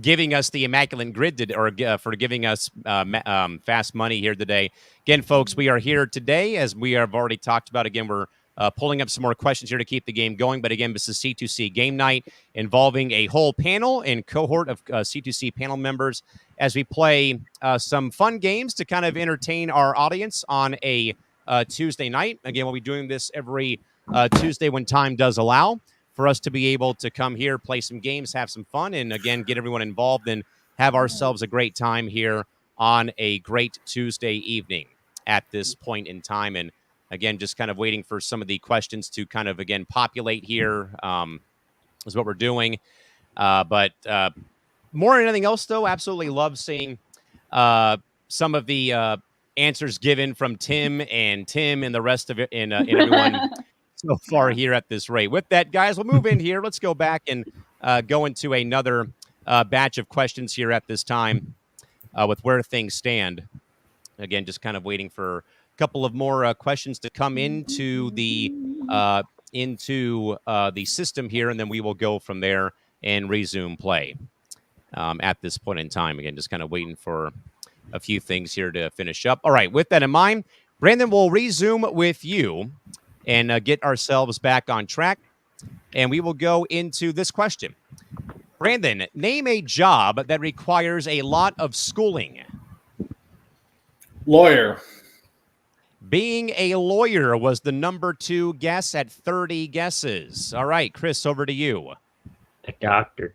giving us the Immaculate Grid for giving us fast money here today. Again, folks, we are here today, as we have already talked about. Again, we're pulling up some more questions here to keep the game going. But again, this is C2C Game Night involving a whole panel and cohort of C2C panel members as we play some fun games to kind of entertain our audience on a Tuesday night. Again, we'll be doing this every Tuesday when time does allow for us to be able to come here, play some games, have some fun, and again, get everyone involved and have ourselves a great time here on a great Tuesday evening at this point in time. And again, just kind of waiting for some of the questions to kind of, again, populate here is what we're doing. But more than anything else, though, absolutely love seeing some of the answers given from Tim and the rest of it and everyone so far here at this rate. With that, guys, we'll move in here. Let's go back and go into another batch of questions here at this time with where things stand. Again, just kind of waiting for a couple of more questions to come into the system here, and then we will go from there and resume play at this point in time. Again, just kind of waiting for a few things here to finish up. All right, with that in mind, Brandon, we'll resume with you and get ourselves back on track. And we will go into this question. Brandon, name a job that requires a lot of schooling. Lawyer. Being a lawyer was the number 2 guess at 30 guesses. All right, Chris, over to you. A doctor.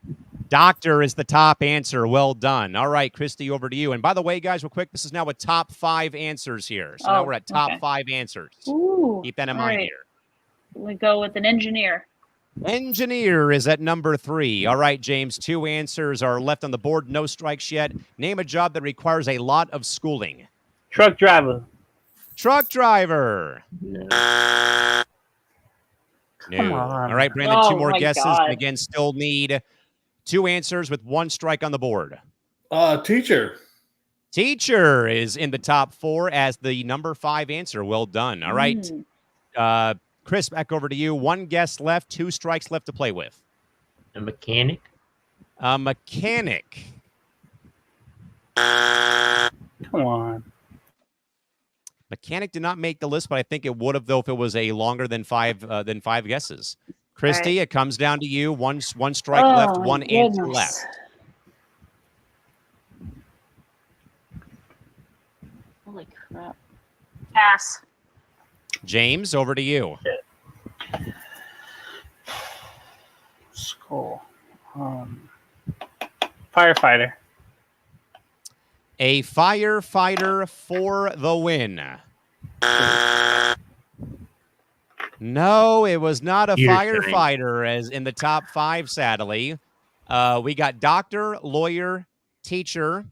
Doctor is the top answer. Well done. All right, Christy, over to you. And by the way, guys, real quick, this is now a top 5 answers here. So now we're at top 5 answers. Ooh, keep that in mind here. We go with an engineer. Engineer is at number 3. All right, James, 2 answers are left on the board. No strikes yet. Name a job that requires a lot of schooling. Truck driver. Truck driver. No. Come on. All right, Brandon, 2 more my guesses. God. And again, still need 2 answers with 1 strike on the board. Teacher. Teacher is in the top 4 as the number 5 answer. Well done. All right. Chris, back over to you. 1 guess left, 2 strikes left to play with. A mechanic. A mechanic. Come on. Mechanic did not make the list, but I think it would have, though, if it was a longer than five guesses. Christy, it comes down to you. One strike left, one answer left. Holy crap. Pass. James, over to you. Skull. Firefighter. A firefighter for the win. No, it was not a firefighter, as in the top 5, sadly. We got doctor, lawyer, teacher,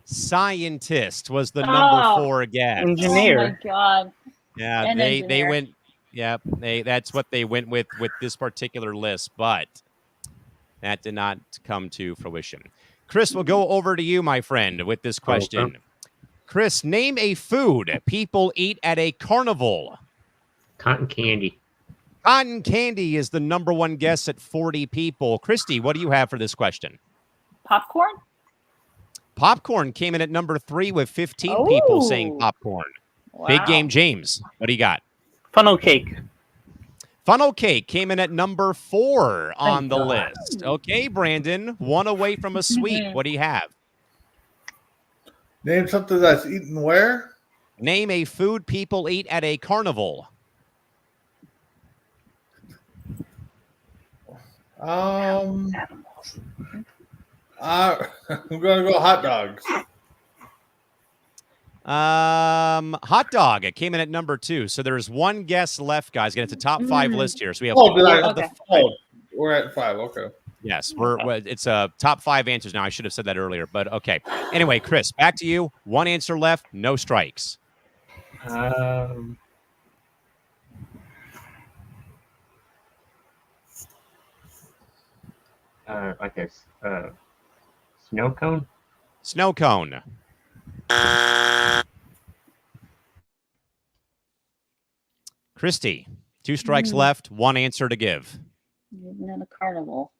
scientist was the number 4 guess. Engineer. Oh, my God. Yeah, An they engineer. went. Yeah, that's what they went with this particular list, but that did not come to fruition. Chris, we'll go over to you, my friend, with this question. Okay. Chris, name a food people eat at a carnival. Cotton candy. Cotton candy is the number 1 guess at 40 people. Christy, what do you have for this question? Popcorn? Popcorn came in at number 3 with 15 people saying popcorn. Wow. Big game, James. What do you got? Funnel cake. Funnel cake came in at number 4 on the list. Okay, Brandon, 1 away from a sweep. What do you have? Name something that's eaten where? Name a food people eat at a carnival. I'm gonna go hot dogs. Hot dog. It came in at number 2. So there's 1 guess left, guys. Again, it's a top 5 list here. So we have We're at 5. Okay. Yes, it's a top 5 answers now. I should have said that earlier, but okay. Anyway, Chris, back to you. 1 answer left, no strikes. Like a snow cone. Snow cone. Christy, 2 strikes left, 1 answer to give. Even at a carnival.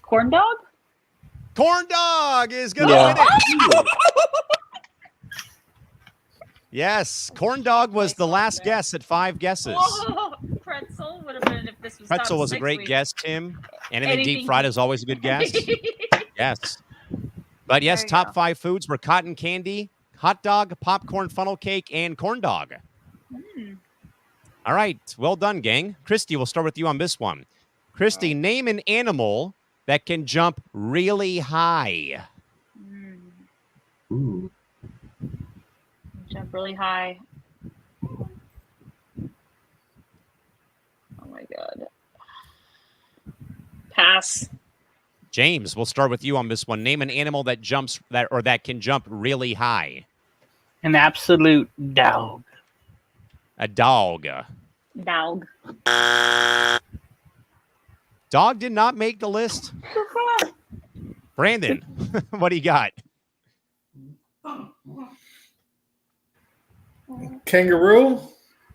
Corn dog? Corn dog is going to win it. Yes, corn dog was the last guess at 5 guesses. Oh, pretzel would have been if this was Pretzel top was a 6 great weeks. guess, Tim. Anything deep Anything- fried is always a good guess. Yes. But yes, There you top go. 5 foods were cotton candy, hot dog, popcorn, funnel cake, and corn dog. All right. Well done, gang. Christy, we'll start with you on this one. Christy, name an animal that can jump really high. Ooh. Jump really high. Oh my God. Pass. James, we'll start with you on this one. Name an animal that that can jump really high. An absolute dog. A dog. Dog. Dog did not make the list. Brandon, what do you got? Kangaroo?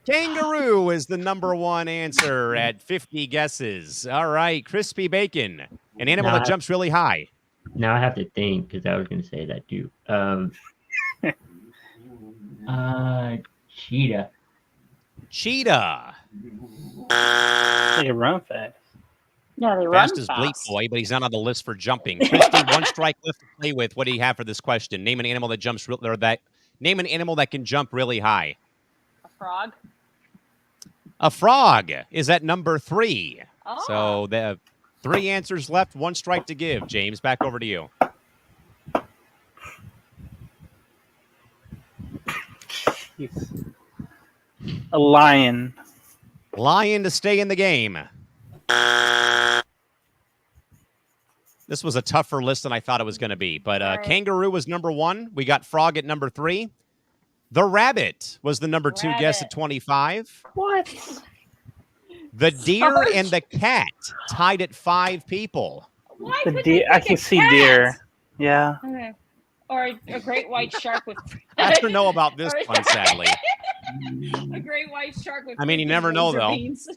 Kangaroo is the number 1 answer at 50 guesses. All right, crispy bacon, an animal that jumps really high. Now I have to think because I was going to say that too. Cheetah. Cheetah. They can run fast. Yeah, they run Fast as fast. Bleak Boy, but he's not on the list for jumping. Christy, 1 strike left to play with. What do you have for this question? Name an animal that jumps name an animal that can jump really high. A frog. A frog is at number 3. Oh. So the 3 answers left, 1 strike to give. James, back over to you. A lion. Lion to stay in the game. This was a tougher list than I thought it was going to be. But Right. kangaroo was number 1. We got frog at number 3. The rabbit was the number 2 guess at Rabbit. 25. What? The deer and the cat tied at 5 people. Why The couldn't deer. they I pick can a see cat? deer. Yeah. Okay. Or a great white shark with. I don't know about this one, sadly. A great white shark with. I mean, you freaking never know, laser though. beams.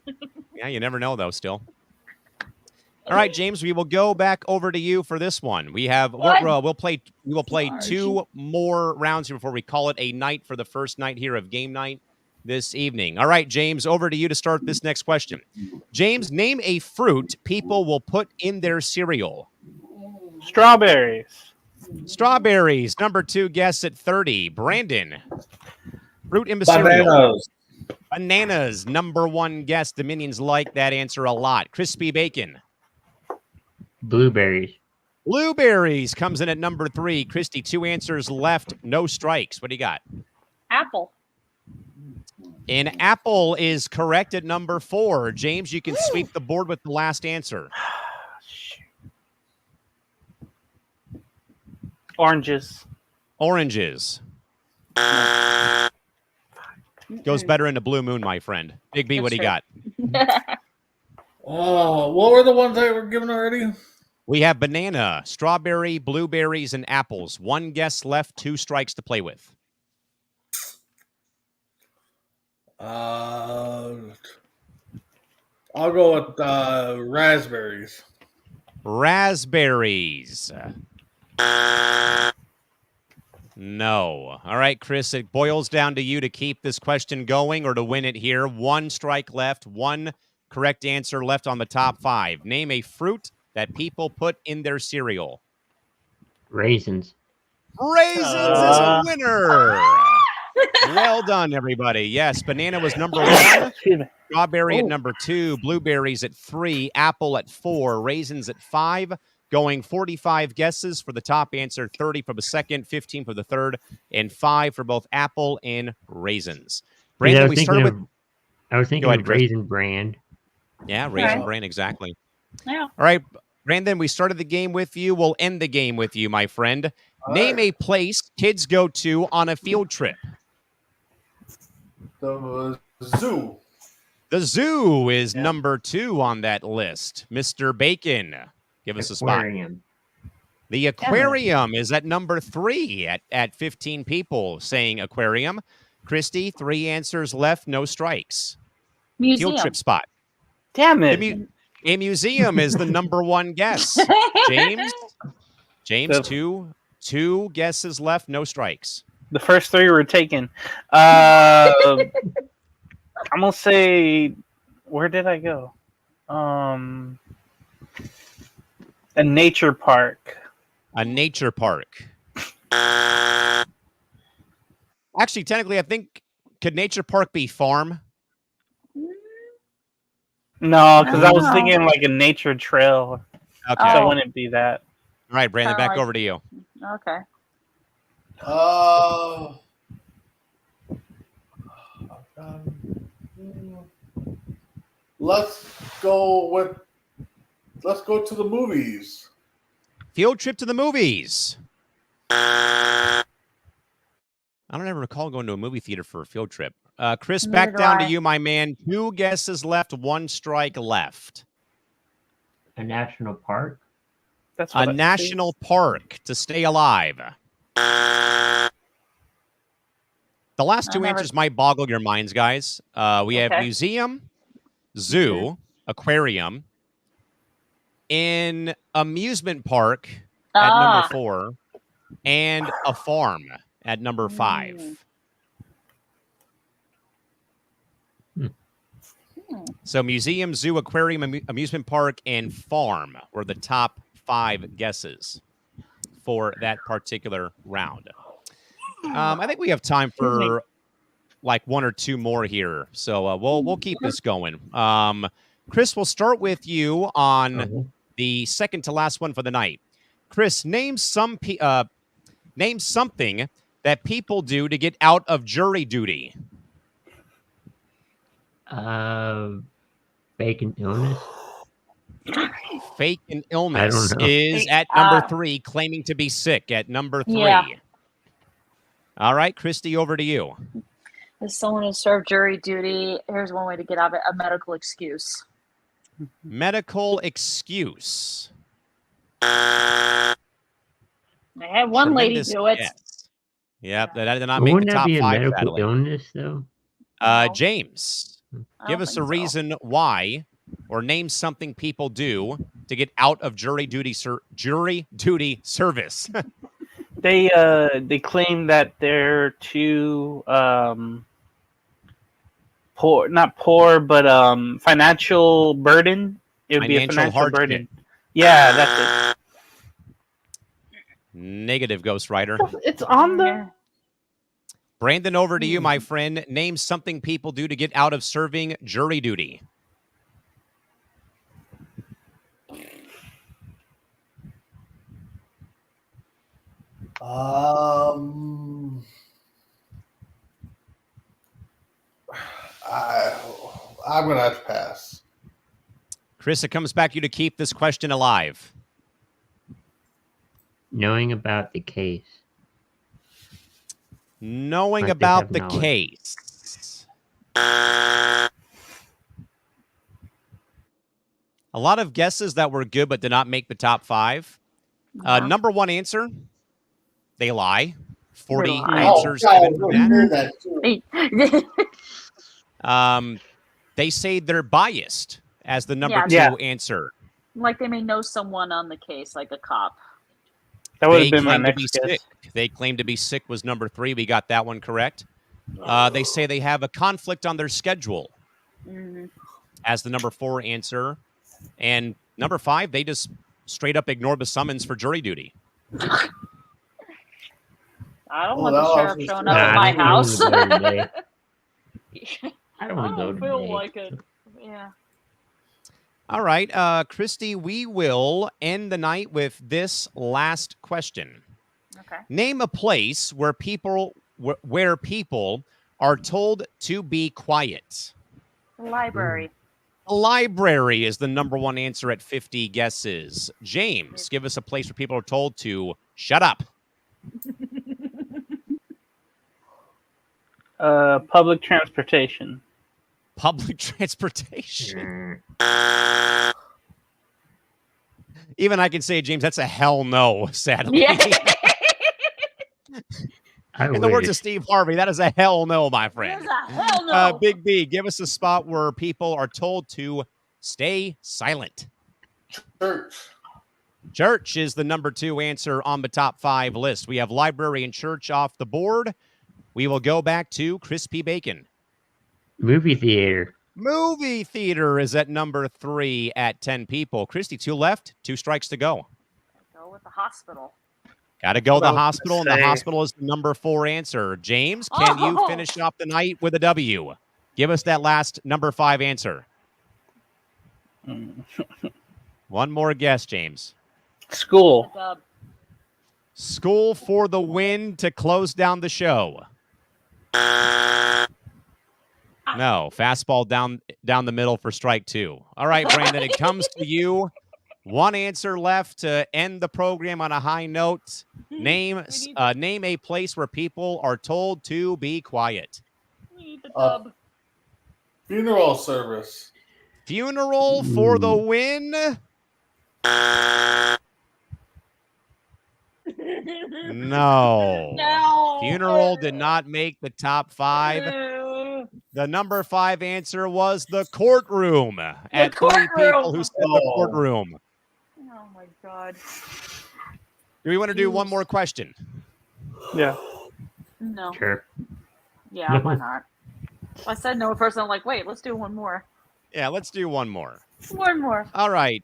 Yeah, you never know, though, still. All right, James, we will go back over to you for this one. We have we will play two more rounds here before we call it a night for the first night here of game night this evening. All right, James, over to you to start this next question. James, name a fruit people will put in their cereal. Strawberries. Strawberries, number 2 guess at 30. Brandon, fruit in the cereal. Bananas. Bananas, number 1 guess. The minions like that answer a lot. Crispy bacon. Blueberries. Blueberries comes in at number 3. Christy, 2 answers left, no strikes. What do you got? Apple. An apple is correct at number 4. James, you can sweep the board with the last answer. Oranges. Oranges. Goes better in the blue moon, my friend. Big B, what do you got? Oh, what were the ones I were given already? We have banana, strawberry, blueberries, and apples. 1 guess left, 2 strikes to play with. I'll go with raspberries. Raspberries. No. All right, Chris, it boils down to you to keep this question going or to win it here. 1 strike left, 1 correct answer left on the top 5. Name a fruit that people put in their cereal. Raisins. Raisins is a winner. Well done, everybody. Yes, banana was number 1. Strawberry at number 2. Blueberries at 3. Apple at 4. Raisins at 5. Going 45 guesses for the top answer, 30 for the second, 15 for the third, and 5 for both apple and raisins. Brandon, we started with... I was thinking of Raisin Bran. Yeah, Raisin Bran, exactly. Yeah. All right, Brandon, we started the game with you. We'll end the game with you, my friend. Name a place kids go to on a field trip. The zoo. The zoo is number 2 on that list. Mr. Bacon, give us a spot. The aquarium is at number 3 at 15 people saying aquarium. Christy, 3 answers left, no strikes. Museum. Field trip spot. Damn it. A museum is the number 1 guess. James, two guesses left, no strikes. The first 3 were taken. I'm gonna say, where did I go? A nature park. A nature park. Actually, technically, I think, could nature park be farm? No, because I was thinking like a nature trail. Okay. So it wouldn't be that. All right, Brandon, back over to you. Okay. Let's go to the movies. Field trip to the movies. I don't ever recall going to a movie theater for a field trip. Chris, back down to you, my man. 2 guesses left, 1 strike left. A national park? That's what a national park to stay alive. The last 2 answers might boggle your minds, guys. We have museum, zoo, aquarium, an amusement park at number 4, and a farm at number 5. So museum, zoo, aquarium, amusement park, and farm were the top 5 guesses for that particular round. I think we have time for like 1 or 2 more here, so we'll keep this going. Chris, we'll start with you on the second to last one for the night. Chris, name something that people do to get out of jury duty. Fake an illness. Fake an illness is at number 3, claiming to be sick at number 3. Yeah. All right, Christy, over to you. As someone who served jury duty, here's one way to get out of it: a medical excuse. Medical excuse. I had one lady do it. Guess. Yep, that did not make the top 5. Wouldn't that be a medical illness, though? James, give us a reason why, or name something people do to get out of jury duty service? They claim that they're too poor, not poor, but financial burden. It would be a financial hardship. burden. Yeah, that's Negative, Ghost Rider. it. It's on the. Brandon, over to you, my friend. Name something people do to get out of serving jury duty. I'm gonna have to pass. Chris, it comes back to you to keep this question alive. Knowing about the case. Knowing Like they about have the knowledge. case. A lot of guesses that were good but did not make the top 5. Number 1 answer, they lie. 40 Lie. answers God, given for I hear that. that too. They say they're biased as the number Yeah. 2 answer. Like they may know someone on the case, like a cop. That would They have been my claim to be next guess. sick. They claim to be sick was number 3. We got that one correct. They say they have a conflict on their schedule Mhm. as the number 4 answer. And number 5, they just straight up ignore the summons for jury duty. I don't Oh, want that the was sheriff just- showing Nah, up at my I don't house. wanna go today. I I don't want to go don't feel today. like it. Yeah. All right, Christy, we will end the night with this last question. Okay. Name a place where people are told to be quiet. Library. A library is the number 1 answer at 50 guesses. James, give us a place where people are told to shut up. Public transportation. Public transportation. Mm, Even I can say, James, that's a hell no, sadly. Yeah. I In the words of wish. Steve Harvey, that is a hell no, my There's friend. a hell no. Big B, give us a spot where people are told to stay silent. Church. Church is the number 2 answer on the top 5 list. We have library and church off the board. We will go back to Crispy Bacon. Movie theater. Movie theater is at number 3 at 10 people. Christy, 2 left, 2 strikes to go. Go with the hospital. Got to go What I the was gonna hospital, and the say. hospital is the number 4 answer. James, can you Oh. finish off the night with a W? Give us that last number 5 answer. One more guess, James. School. Dub. School for the win to close down the show. No, fastball down the middle for strike 2. All right, Brandon, it comes to you. 1 answer left to end the program on a high note. Name a place where people are told to be quiet. We need the Uh, dub. Funeral service. Funeral for the win. No. No. Funeral did not make the top 5. Uh, The number 5 answer was the courtroom. At 3 courtroom. people who said the Oh. courtroom. Oh my god. Do we want to do one more question? Yeah. No. Sure. Yeah, why not? I said no at first. I'm like, wait, let's do one more. Yeah, let's do one more. One more. All right.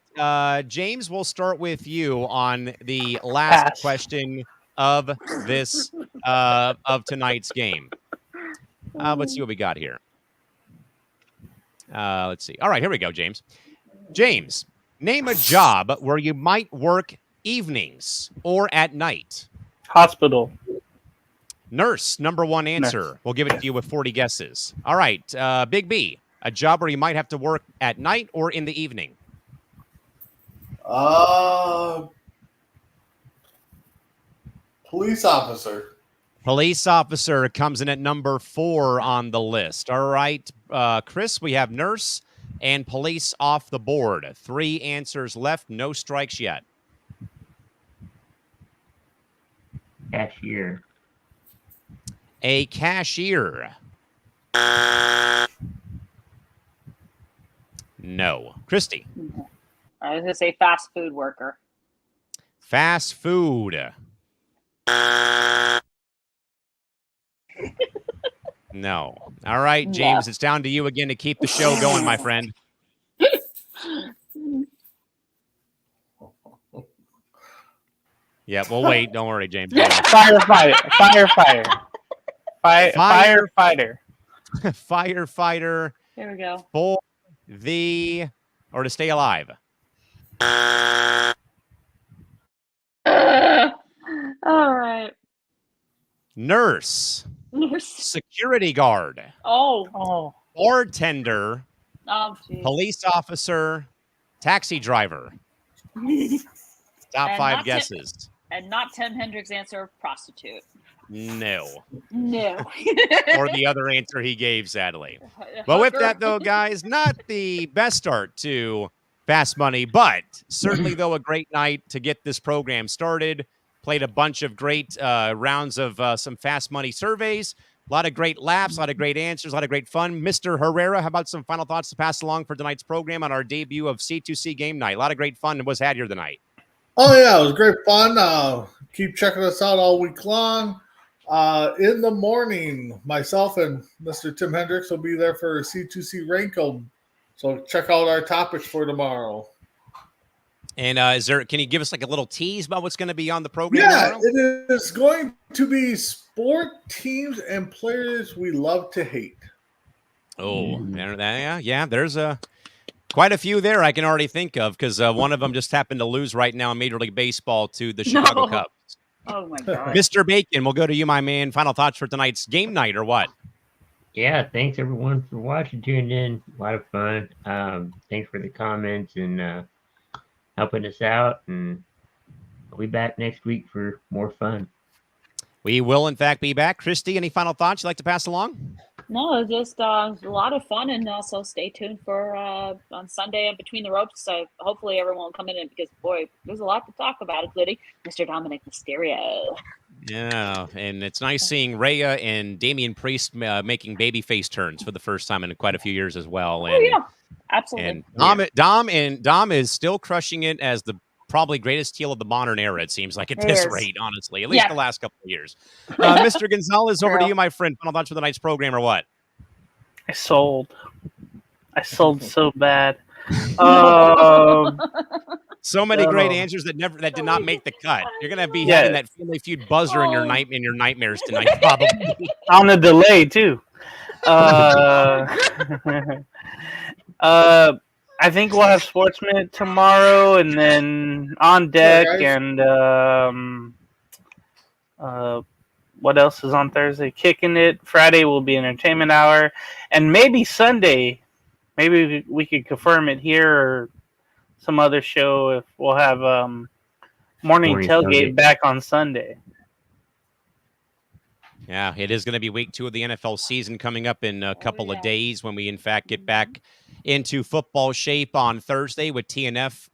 James, we'll start with you on the last Pass. question of this of tonight's game. Let's see what we got here. Let's see. All right, here we go, James. James, name a job where you might work evenings or at night. Hospital. Nurse, number 1 answer. Nurse. We'll give it to you with 40 guesses. All right, Big B, a job where you might have to work at night or in the evening. Police officer. Police officer comes in at number 4 on the list. All right, Chris, we have nurse and police off the board. 3 answers left, no strikes yet. Cashier. A cashier. No. Christy. I was going to say fast food worker. Fast food. No. All right, James, No. it's down to you again to keep the show going, my friend. Yeah, we'll wait. Don't worry, James. Firefighter. Firefighter. Firefighter There we go. for the or to stay alive. All right. Nurse. Nurse. Security guard. Oh. Bartender. Geez. Police officer. Taxi driver. Top And 5 not guesses. And not Tim Hendricks' answer, prostitute. No. No. Or the other answer he gave, sadly. But with that, though, guys, not the best start to Fast Money, but certainly, though, a great night to get this program started. Played a bunch of great rounds of some Fast Money surveys. A lot of great laughs, a lot of great answers, a lot of great fun. Mr. Herrera, how about some final thoughts to pass along for tonight's program on our debut of C2C Game Night? A lot of great fun was had here tonight. Oh, yeah, it was great fun. Keep checking us out all week long. In the morning, myself and Mr. Tim Hendricks will be there for C2C Rankum. So check out our topics for tomorrow. And can you give us like a little tease about what's going to be on the program tomorrow? It is going to be sport teams and players we love to hate. Oh, yeah. There's quite a few there I can already think of because one of them just happened to lose right now in Major League Baseball to the Chicago Cubs. Oh, my God. Mr. Bacon, we'll go to you, my man. Final thoughts for tonight's game night or what? Yeah, thanks everyone for watching, tuning in. A lot of fun. Thanks for the comments and helping us out. And we'll be back next week for more fun. We will, in fact, be back. Christy, any final thoughts you'd like to pass along? No, just a lot of fun, and also stay tuned for on Sunday and Between the Ropes. So hopefully everyone will come in because, boy, there's a lot to talk about, including Mr. Dominic Mysterio. Yeah, and it's nice seeing Rhea and Damian Priest making babyface turns for the first time in quite a few years as well. And, yeah, absolutely. And Dom is still crushing it as the probably greatest heel of the modern era, it seems like, at this rate, honestly, at least the last couple of years. Mr. Gonzalez, over to you, my friend. Final thoughts for tonight's program or what? I sold so bad. So many great answers that did not make the cut. You're gonna be having that Family Feud buzzer in your nightmares tonight, probably. On a delay too. I think we'll have Sports Minute tomorrow, and then On Deck, and what else is on Thursday? Kicking It. Friday will be Entertainment Hour, and maybe Sunday. Maybe we could confirm it here or some other show if we'll have Morning Tailgate back on Sunday. Yeah, it is going to be week 2 of the NFL season coming up in a couple of days when we, in fact, get back into football shape on Thursday with TNF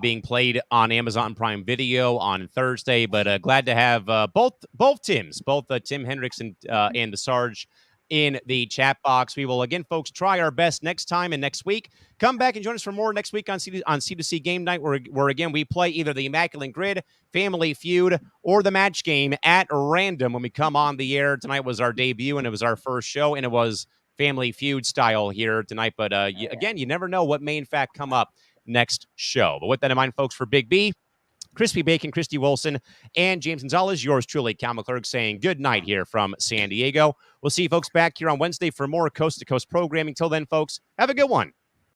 being played on Amazon Prime Video on Thursday. But glad to have both Tims, Tim Hendricks and the Sarge in the chat box. We will, again, folks, try our best next time and next week. Come back and join us for more next week on C2C Game Night, where again, we play either the Immaculate Grid, Family Feud, or the match game at random when we come on the air. Tonight was our debut, and it was our first show, and it was Family Feud style here tonight. But again, you never know what may, in fact, come up next show. But with that in mind, folks, for Big B, Crispy Bacon, Christy Wilson, and James Gonzalez, yours truly, Callan McClurg, saying good night here from San Diego. We'll see you folks back here on Wednesday for more coast-to-coast programming. Till then, folks, have a good one.